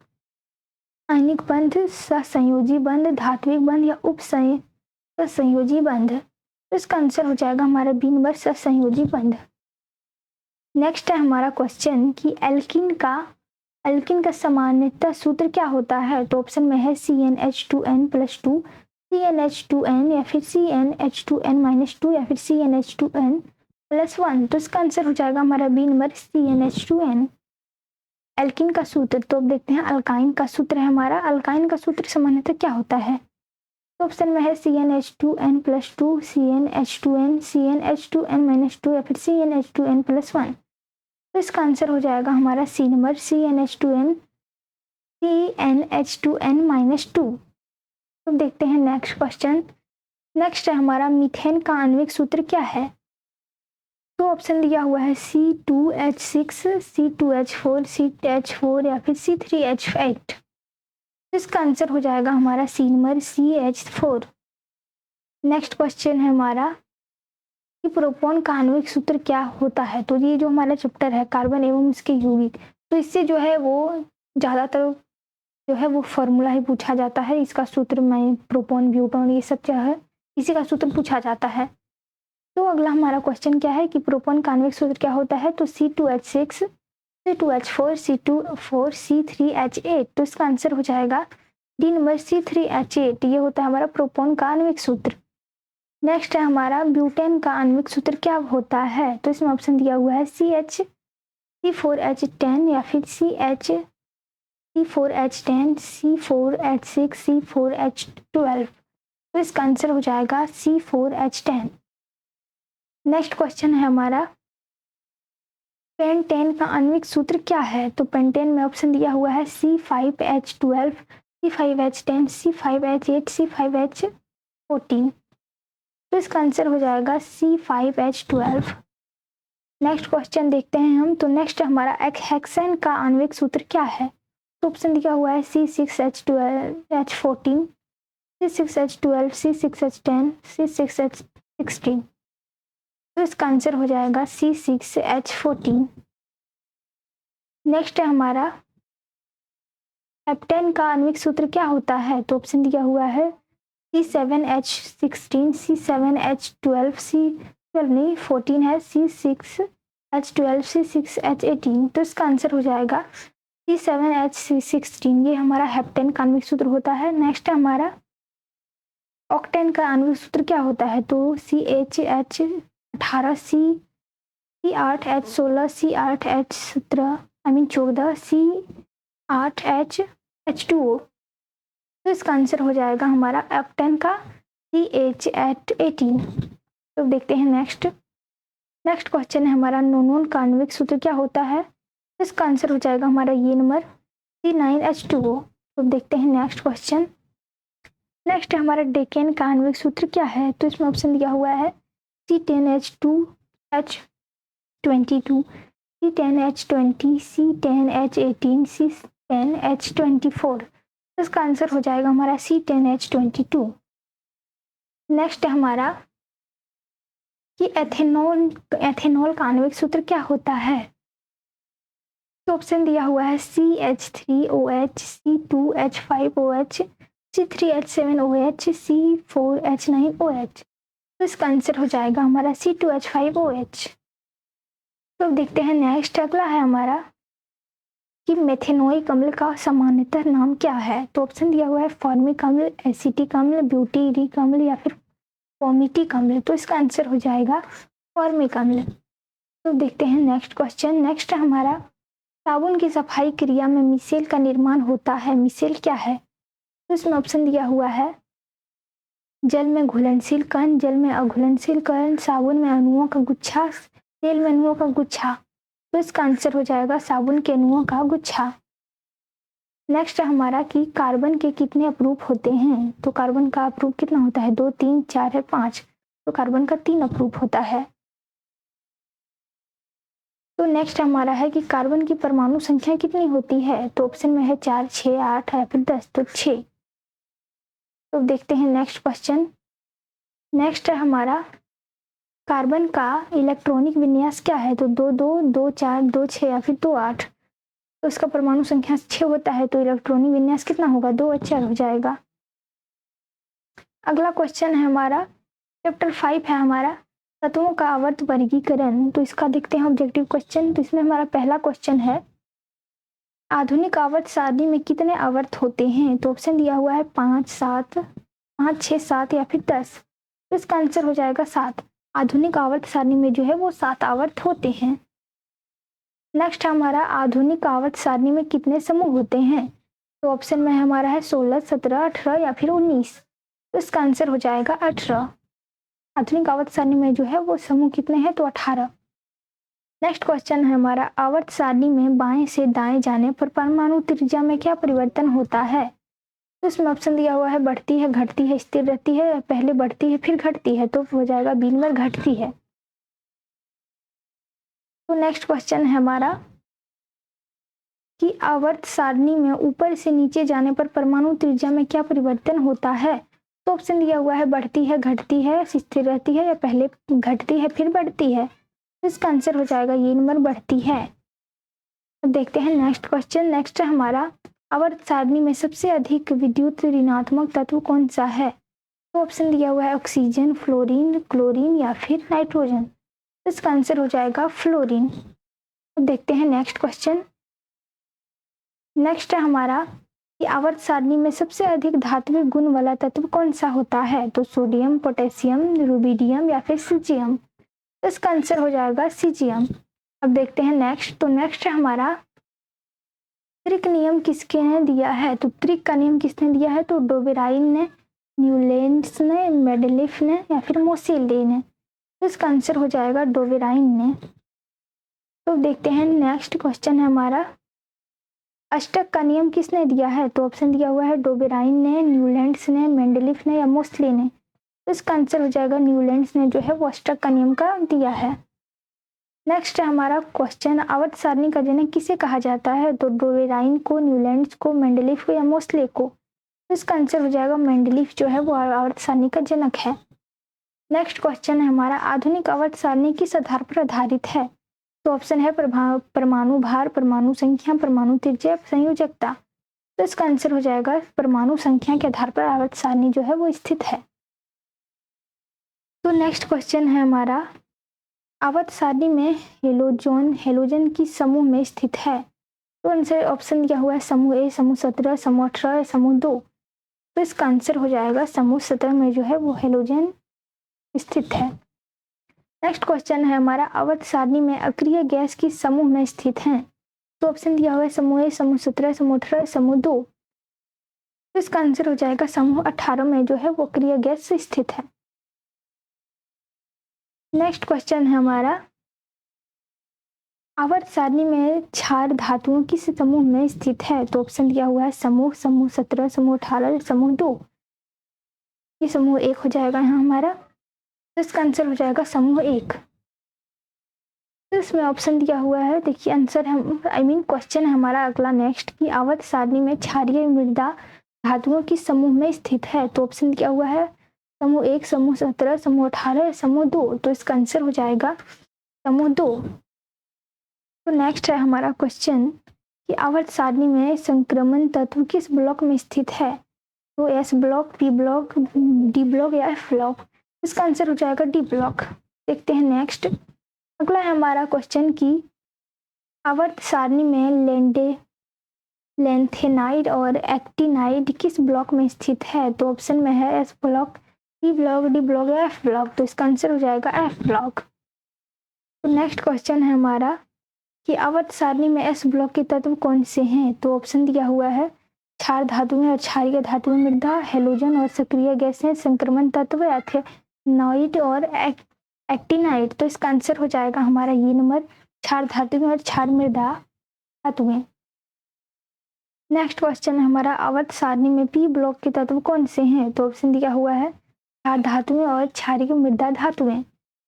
आयनिक बंध, सहसंयोजी बंध, धात्विक बंध या सहसंयोजी बंध। तो इसका आंसर हो जाएगा हमारा बी नंबर, सहसंयोजी बंध। नेक्स्ट है हमारा क्वेश्चन कि एल्किन का सामान्यतः सूत्र क्या होता है? तो ऑप्शन में है CnH2n+2, CnH2n या फिर CnH2n-2 या फिर CnH2n+1। तो इसका आंसर हो जाएगा हमारा बी नंबर, CnH2n। एल्किन का सूत्र, तो अब देखते हैं अल्काइन का सूत्र है हमारा। अल्काइन का सूत्र सामान्यतः क्या होता है? तो ऑप्शन में है CnH2n+2, CnH2n, CnH2n-2 या फिर CnH2n+1। तो इसका आंसर हो जाएगा हमारा सी नंबर, CnH2n-2। तो देखते हैं नेक्स्ट क्वेश्चन। नेक्स्ट है हमारा मीथेन का आणविक सूत्र क्या है? तो ऑप्शन दिया हुआ है C2H6, C2H4, CH4 या फिर C3H8। इसका आंसर हो जाएगा हमारा सी नंबर, CH4। नेक्स्ट क्वेश्चन है हमारा कि प्रोपॉन का आणविक सूत्र क्या होता है? तो ये जो हमारा चैप्टर है कार्बन एवं इसके यौगिक, तो इससे जो है वो ज़्यादातर जो है वो फॉर्मूला ही पूछा जाता है। इसका सूत्र में प्रोपॉन, ब्यूटॉन, ये सब जो है इसी का सूत्र पूछा जाता है। तो अगला हमारा क्वेश्चन क्या है कि प्रोपॉन का आणविक सूत्र क्या होता है? तो C2H6, C2H4, C2H4, C3H8। तो इसका आंसर हो जाएगा डी नंबर, C3H8। ये होता है हमारा प्रोपॉन का आणविक सूत्र। नेक्स्ट है हमारा ब्यूटेन का आणविक सूत्र क्या होता है? तो इसमें ऑप्शन दिया हुआ है C4H10 या फिर C4H10, C4H6, C4H12। तो इसका आंसर हो जाएगा C4H10। नेक्स्ट क्वेश्चन है हमारा पेंटेन का आणविक सूत्र क्या है? तो पेंटेन में ऑप्शन दिया हुआ है C5H12, C5H10, C5H8, C5H14। तो इसका आंसर हो जाएगा C5H12। नेक्स्ट क्वेश्चन देखते हैं हम। तो नेक्स्ट हमारा हेक्सेन का आणविक सूत्र क्या है? तो ऑप्शन दिया हुआ है C6H12H14, C6H12, C6H10, C6H16। तो इसका आंसर हो जाएगा C6H14। नेक्स्ट है हमारा हेप्टेन का आणविक सूत्र क्या होता है? तो ऑप्शन दिया हुआ है C7H16, C7H12, C12 नहीं 14 है, C6H12, C6H18। तो इसका आंसर हो जाएगा C7H16। ये हमारा हेप्टेन का आणविक सूत्र होता है। नेक्स्ट है हमारा ऑक्टेन का आणविक सूत्र क्या होता है? तो CHH18, C8H16, C8H17, 14, C8H2O। तो इसका आंसर हो जाएगा हमारा ऑक्टेन का CH18। तो देखते हैं नेक्स्ट क्वेश्चन है हमारा नोनोन का आणविक सूत्र क्या होता है? तो इसका आंसर हो जाएगा हमारा ये नंबर C9H2O। तो देखते हैं नेक्स्ट क्वेश्चन। नेक्स्ट है हमारा डेकेन का आणविक सूत्र क्या है? तो इसमें ऑप्शन दिया हुआ है C10H2H22, C10H20, C10H18, C10H24। इसका आंसर हो जाएगा हमारा C10H22। नेक्स्ट है हमारा कि एथेनॉल का आणविक सूत्र क्या होता है? तो ऑप्शन दिया हुआ है CH3OH, C2H5OH, C3H7OH, C4H9OH। तो इसका आंसर हो जाएगा हमारा C2H5OH। तो देखते हैं नेक्स्ट अगला है हमारा कि मेथेनोइक अम्ल का सामान्यतः नाम क्या है? तो ऑप्शन दिया हुआ है फॉर्मिक अम्ल, एसिटिक अम्ल, ब्यूटीरिक अम्ल या फिर फॉर्मिटिक अम्ल। तो इसका आंसर हो जाएगा फॉर्मिक अम्ल। तो देखते हैं नेक्स्ट क्वेश्चन। नेक्स्ट है हमारा साबुन की सफाई क्रिया में मिसेल का निर्माण होता है। मिसेल क्या है? तो इसमें ऑप्शन दिया हुआ है जल में घुलनशील कण, जल में अघुलनशील कण, साबुन में अणुओं का गुच्छा, तेल में अणुओं का गुच्छा। तो इसका आंसर हो जाएगा साबुन के अणुओं का गुच्छा। नेक्स्ट है हमारा कि कार्बन के कितने अपरूप होते हैं? तो कार्बन का अपरूप कितना होता है? 2, 3, 4 है 5। तो कार्बन का 3 अपरूप होता है। तो नेक्स्ट हमारा है कि कार्बन की परमाणु संख्या कितनी होती है? तो ऑप्शन में है 4, 6, 8 या फिर 10। तो 6। तो देखते हैं नेक्स्ट क्वेश्चन। नेक्स्ट है हमारा कार्बन का इलेक्ट्रॉनिक विन्यास क्या है? तो 2 2 2 4 2 6 या फिर 2 8। तो इसका परमाणु संख्या 6 होता है, तो इलेक्ट्रॉनिक विन्यास कितना होगा? 2 और 4 हो जाएगा। अगला क्वेश्चन है हमारा चैप्टर 5 है हमारा तत्वों का आवर्त वर्गीकरण। तो इसका देखते हैं ऑब्जेक्टिव क्वेश्चन। तो इसमें हमारा पहला क्वेश्चन है आधुनिक आवर्त सारणी में कितने आवर्त होते हैं? तो ऑप्शन दिया हुआ है 5 6 7 या फिर 10। तो इसका आंसर हो जाएगा 7। आधुनिक आवर्त सारणी में जो है वो 7 आवर्त होते हैं। नेक्स्ट हमारा आधुनिक आवर्त सारणी में कितने समूह होते हैं? तो ऑप्शन में हमारा है 16 17 18 या फिर 19। तो इसका आंसर हो जाएगा 18। आधुनिक आवर्त सारणी में जो है वो समूह कितने हैं? तो 18। नेक्स्ट क्वेश्चन है हमारा आवर्त सारणी में बाएं से दाएं जाने पर परमाणु त्रिज्या में क्या परिवर्तन होता है? तो इसमें ऑप्शन दिया हुआ है बढ़ती है, घटती है, स्थिर रहती है, पहले बढ़ती है फिर घटती है। तो हो जाएगा बी नंबर घटती है। तो नेक्स्ट क्वेश्चन है हमारा कि आवर्त सारणी में ऊपर से नीचे जाने पर परमाणु त्रिज्या में क्या परिवर्तन होता है? तो ऑप्शन दिया हुआ है बढ़ती है, घटती है, स्थिर रहती है या पहले घटती है फिर बढ़ती है। तो इसका आंसर हो जाएगा ये नंबर बढ़ती है। अब देखते हैं नेक्स्ट क्वेश्चन। नेक्स्ट है हमारा आवर्त सारणी में सबसे अधिक विद्युत ऋणात्मक तत्व कौन सा है? तो ऑप्शन दिया हुआ है ऑक्सीजन, फ्लोरीन, क्लोरीन या फिर नाइट्रोजन। तो इसका आंसर हो जाएगा फ्लोरीन। अब देखते हैं नेक्स्ट क्वेश्चन। नेक्स्ट है हमारा कि आवर्त सारणी में सबसे अधिक धात्विक गुण वाला तत्व कौन सा होता है? तो सोडियम, पोटेशियम, रुबिडियम या फिर सीजियम। तो इसका आंसर हो जाएगा सीजियम। अब देखते हैं नेक्स्ट। तो नेक्स्ट है हमारा त्रिक नियम किसके ने दिया है? तो त्रिक का नियम किसने दिया है? तो डोबेराइन ने, न्यूलैंड्स ने, मेंडेलीफ ने या फिर मोसेले ने। तो इसका आंसर हो जाएगा डोबेराइन ने। तो देखते हैं नेक्स्ट क्वेश्चन है हमारा अष्टक का नियम किसने दिया है? तो ऑप्शन दिया हुआ है डोबेराइन ने, न्यूलैंड्स ने, मेंडेलीफ ने या मोसले ने। तो इसका आंसर हो जाएगा न्यूलैंड्स ने जो है वो अष्टक का नियम का दिया है। नेक्स्ट है हमारा क्वेश्चन आवर्त सारणी का जनक किसे कहा जाता है? तो डोबेराइन को, न्यूलैंड्स को, मेंडेलीफ को या मोसले को। तो इसका आंसर हो जाएगा मेंडेलीफ जो है वो आवर्त सारणी का जनक है। नेक्स्ट क्वेश्चन है हमारा आधुनिक आवर्त सारणी किस आधार पर आधारित है? तो ऑप्शन है परमाणु भार, परमाणु संख्या, परमाणु त्रिज्या, संयोजकता। तो इसका आंसर हो जाएगा परमाणु संख्या के आधार पर आवर्त सारणी जो है वो स्थित है। तो नेक्स्ट क्वेश्चन है हमारा आवर्त सारणी में हेलोजन किस समूह में स्थित है? तो आंसर ऑप्शन दिया हुआ है समूह ए, समूह 17, समूह 18, समूह 2। तो इसका आंसर हो जाएगा समूह 17 में जो है वो हेलोजन स्थित है। नेक्स्ट क्वेश्चन है हमारा आवर्त सारणी में अक्रिय गैस किस समूह में स्थित है? तो ऑप्शन दिया हुआ है समूह ए, समूह 17, समूह 18, समूह 2। तो इसका आंसर हो जाएगा समूह 18 में जो है वो अक्रिय गैस स्थित है। नेक्स्ट क्वेश्चन है हमारा आवर्त सारणी में क्षार धातुओं किस समूह में स्थित है? तो ऑप्शन दिया हुआ है समूह 17, समूह 18, समूह 2। ये समूह 1 हो जाएगा यहाँ हमारा। तो इसका आंसर हो जाएगा समूह 1। तो इसमें ऑप्शन दिया हुआ है, देखिए आंसर है क्वेश्चन है हमारा अगला नेक्स्ट की आवर्त सारणी में क्षारीय मृदा धातुओं किस समूह में स्थित है? तो ऑप्शन दिया हुआ है समूह 1, समूह 17, समूह 18, समूह 2। तो इसका आंसर हो जाएगा समूह 2। तो नेक्स्ट है हमारा क्वेश्चन कि आवर्त सारणी में संक्रमण तत्व किस ब्लॉक में स्थित है? तो S block, P block, D block या एफ ब्लॉक। इसका आंसर हो जाएगा डी ब्लॉक। देखते हैं नेक्स्ट। अगला है हमारा क्वेश्चन की आवर्त सारणी में लेंथेनाइड और एक्टिनाइड किस ब्लॉक में स्थित है? तो ऑप्शन में है S block, P block, D block या एफ ब्लॉक। तो इसका आंसर हो जाएगा एफ ब्लॉक। तो नेक्स्ट क्वेश्चन है हमारा कि आवर्त सारणी में एस ब्लॉक के तत्व कौन से हैं? तो ऑप्शन दिया हुआ है क्षार धातु में और क्षारीय धातु में मृदा, हेलोजन और सक्रिय गैसें, संक्रमण तत्व, एथेनॉइड और एक्टिनाइड। तो इसका आंसर हो जाएगा हमारा ये नंबर क्षार धातु में और क्षार मृदा धातु में। नेक्स्ट क्वेश्चन है हमारा आवर्त सारणी में पी ब्लॉक के तत्व कौन से हैं? तो ऑप्शन दिया हुआ है क्षार धातु में और क्षारीय मृदा धातु में।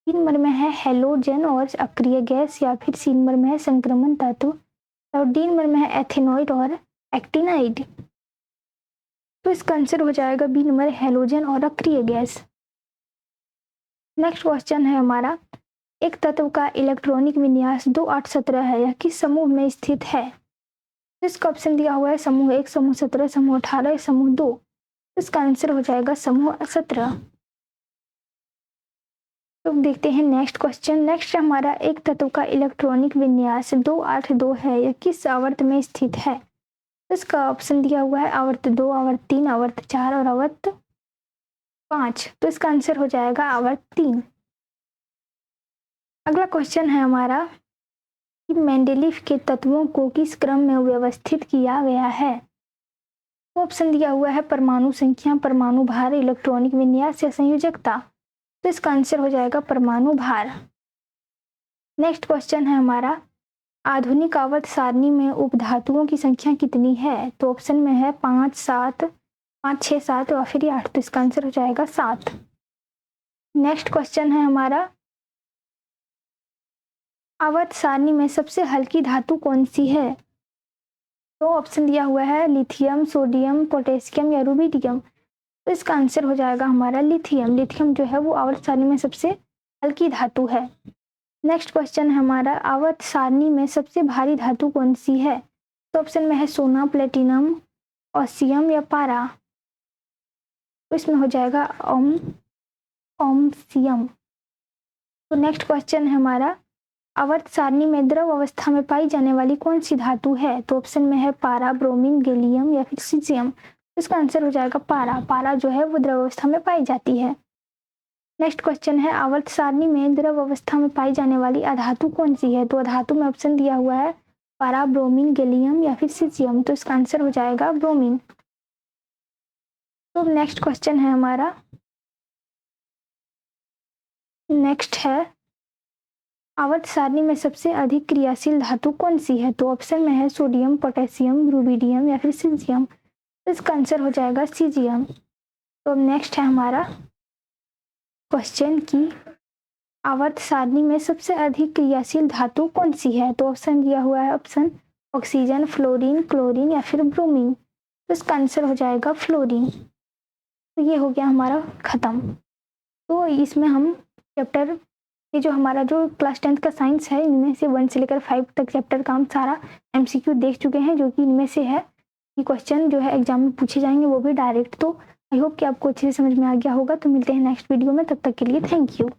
3 नंबर में है हेलोजन और अक्रिय गैस या फिर सी नंबर में है संक्रमण तत्व और डी नंबर में है एथेनॉइड और एक्टिनाइड। तो इसका आंसर हो जाएगा बी नंबर हेलोजन और अक्रिय गैस। नेक्स्ट क्वेश्चन है हमारा, एक तत्व का इलेक्ट्रॉनिक विन्यास 2 8 17 है, यह किस समूह में स्थित है? इसका ऑप्शन दिया हुआ है समूह 1, समूह 17, समूह 18, समूह 2। इसका आंसर हो जाएगा समूह 17। तो देखते हैं नेक्स्ट क्वेश्चन। नेक्स्ट हमारा, एक तत्व का इलेक्ट्रॉनिक विन्यास 2 8 2 है, यह किस आवर्त में स्थित है? इसका ऑप्शन दिया हुआ है आवर्त 2, आवर्त 3, आवर्त 4 और आवर्त 5। तो इसका आंसर हो जाएगा आवर्त 3। अगला क्वेश्चन है हमारा कि मेंडेलीव के तत्वों को किस क्रम में व्यवस्थित किया गया है? तो ऑप्शन दिया हुआ है परमाणु संख्या, परमाणु भार, इलेक्ट्रॉनिक विन्यास या संयोजकता। तो इसका आंसर हो जाएगा परमाणु भार। नेक्स्ट क्वेश्चन है हमारा, आधुनिक आवर्त सारणी में उपधातुओं की संख्या कितनी है? तो ऑप्शन में है 5 7, 5 6 7 और फिर 8। तो इसका आंसर हो जाएगा 7। नेक्स्ट क्वेश्चन है हमारा, आवर्त सारणी में सबसे हल्की धातु कौन सी है? तो ऑप्शन दिया हुआ है लिथियम, सोडियम, पोटेशियम या रुबिडियम। तो इसका आंसर हो जाएगा हमारा लिथियम। लिथियम जो है वो आवर्त सारणी में सबसे हल्की धातु है। नेक्स्ट क्वेश्चन है हमारा, आवर्त सारणी में सबसे भारी धातु कौन सी है? तो ऑप्शन में है सोना, प्लेटिनम, ऑसियम या पारा। तो इसमें हो जाएगा ओमसियम। तो नेक्स्ट क्वेश्चन है हमारा, आवर्त सारणी में द्रव अवस्था में पाई जाने वाली कौन सी धातु है? तो ऑप्शन में है पारा, ब्रोमीन, गैलियम या फिर सीजियम। इसका आंसर हो जाएगा पारा। पारा जो है वो द्रव अवस्था में पाई जाती है। नेक्स्ट क्वेश्चन है, आवर्त सारणी में द्रव अवस्था में पाई जाने वाली अधातु कौन सी है? तो अधातु में ऑप्शन दिया हुआ है पारा, ब्रोमीन, गैलियम या फिर सीजियम। तो इसका आंसर हो जाएगा ब्रोमीन। तो नेक्स्ट क्वेश्चन है हमारा, नेक्स्ट है, आवर्त सारणी में सबसे अधिक क्रियाशील धातु कौन सी है? तो ऑप्शन में है सोडियम, पोटेशियम, रुबिडियम या फिर सीजियम। तो इसका आंसर हो जाएगा सीजियम। तो नेक्स्ट है हमारा क्वेश्चन की आवर्त सारणी में सबसे अधिक क्रियाशील धातु कौन सी है? तो ऑप्शन दिया हुआ है ऑप्शन ऑक्सीजन, फ्लोरीन, क्लोरीन या फिर ब्रोमीन। तो इसका आंसर हो जाएगा फ्लोरीन। तो ये हो गया हमारा खत्म। तो इसमें हम चैप्टर ये जो हमारा जो क्लास 10th का साइंस है, इनमें से 1 से लेकर 5 तक चैप्टर का हम सारा MCQ देख चुके हैं, जो कि इनमें से है कि क्वेश्चन जो है एग्जाम में पूछे जाएंगे वो भी डायरेक्ट। तो आई होप कि आपको अच्छे से समझ में आ गया होगा। तो मिलते हैं नेक्स्ट वीडियो में, तब तक के लिए थैंक यू।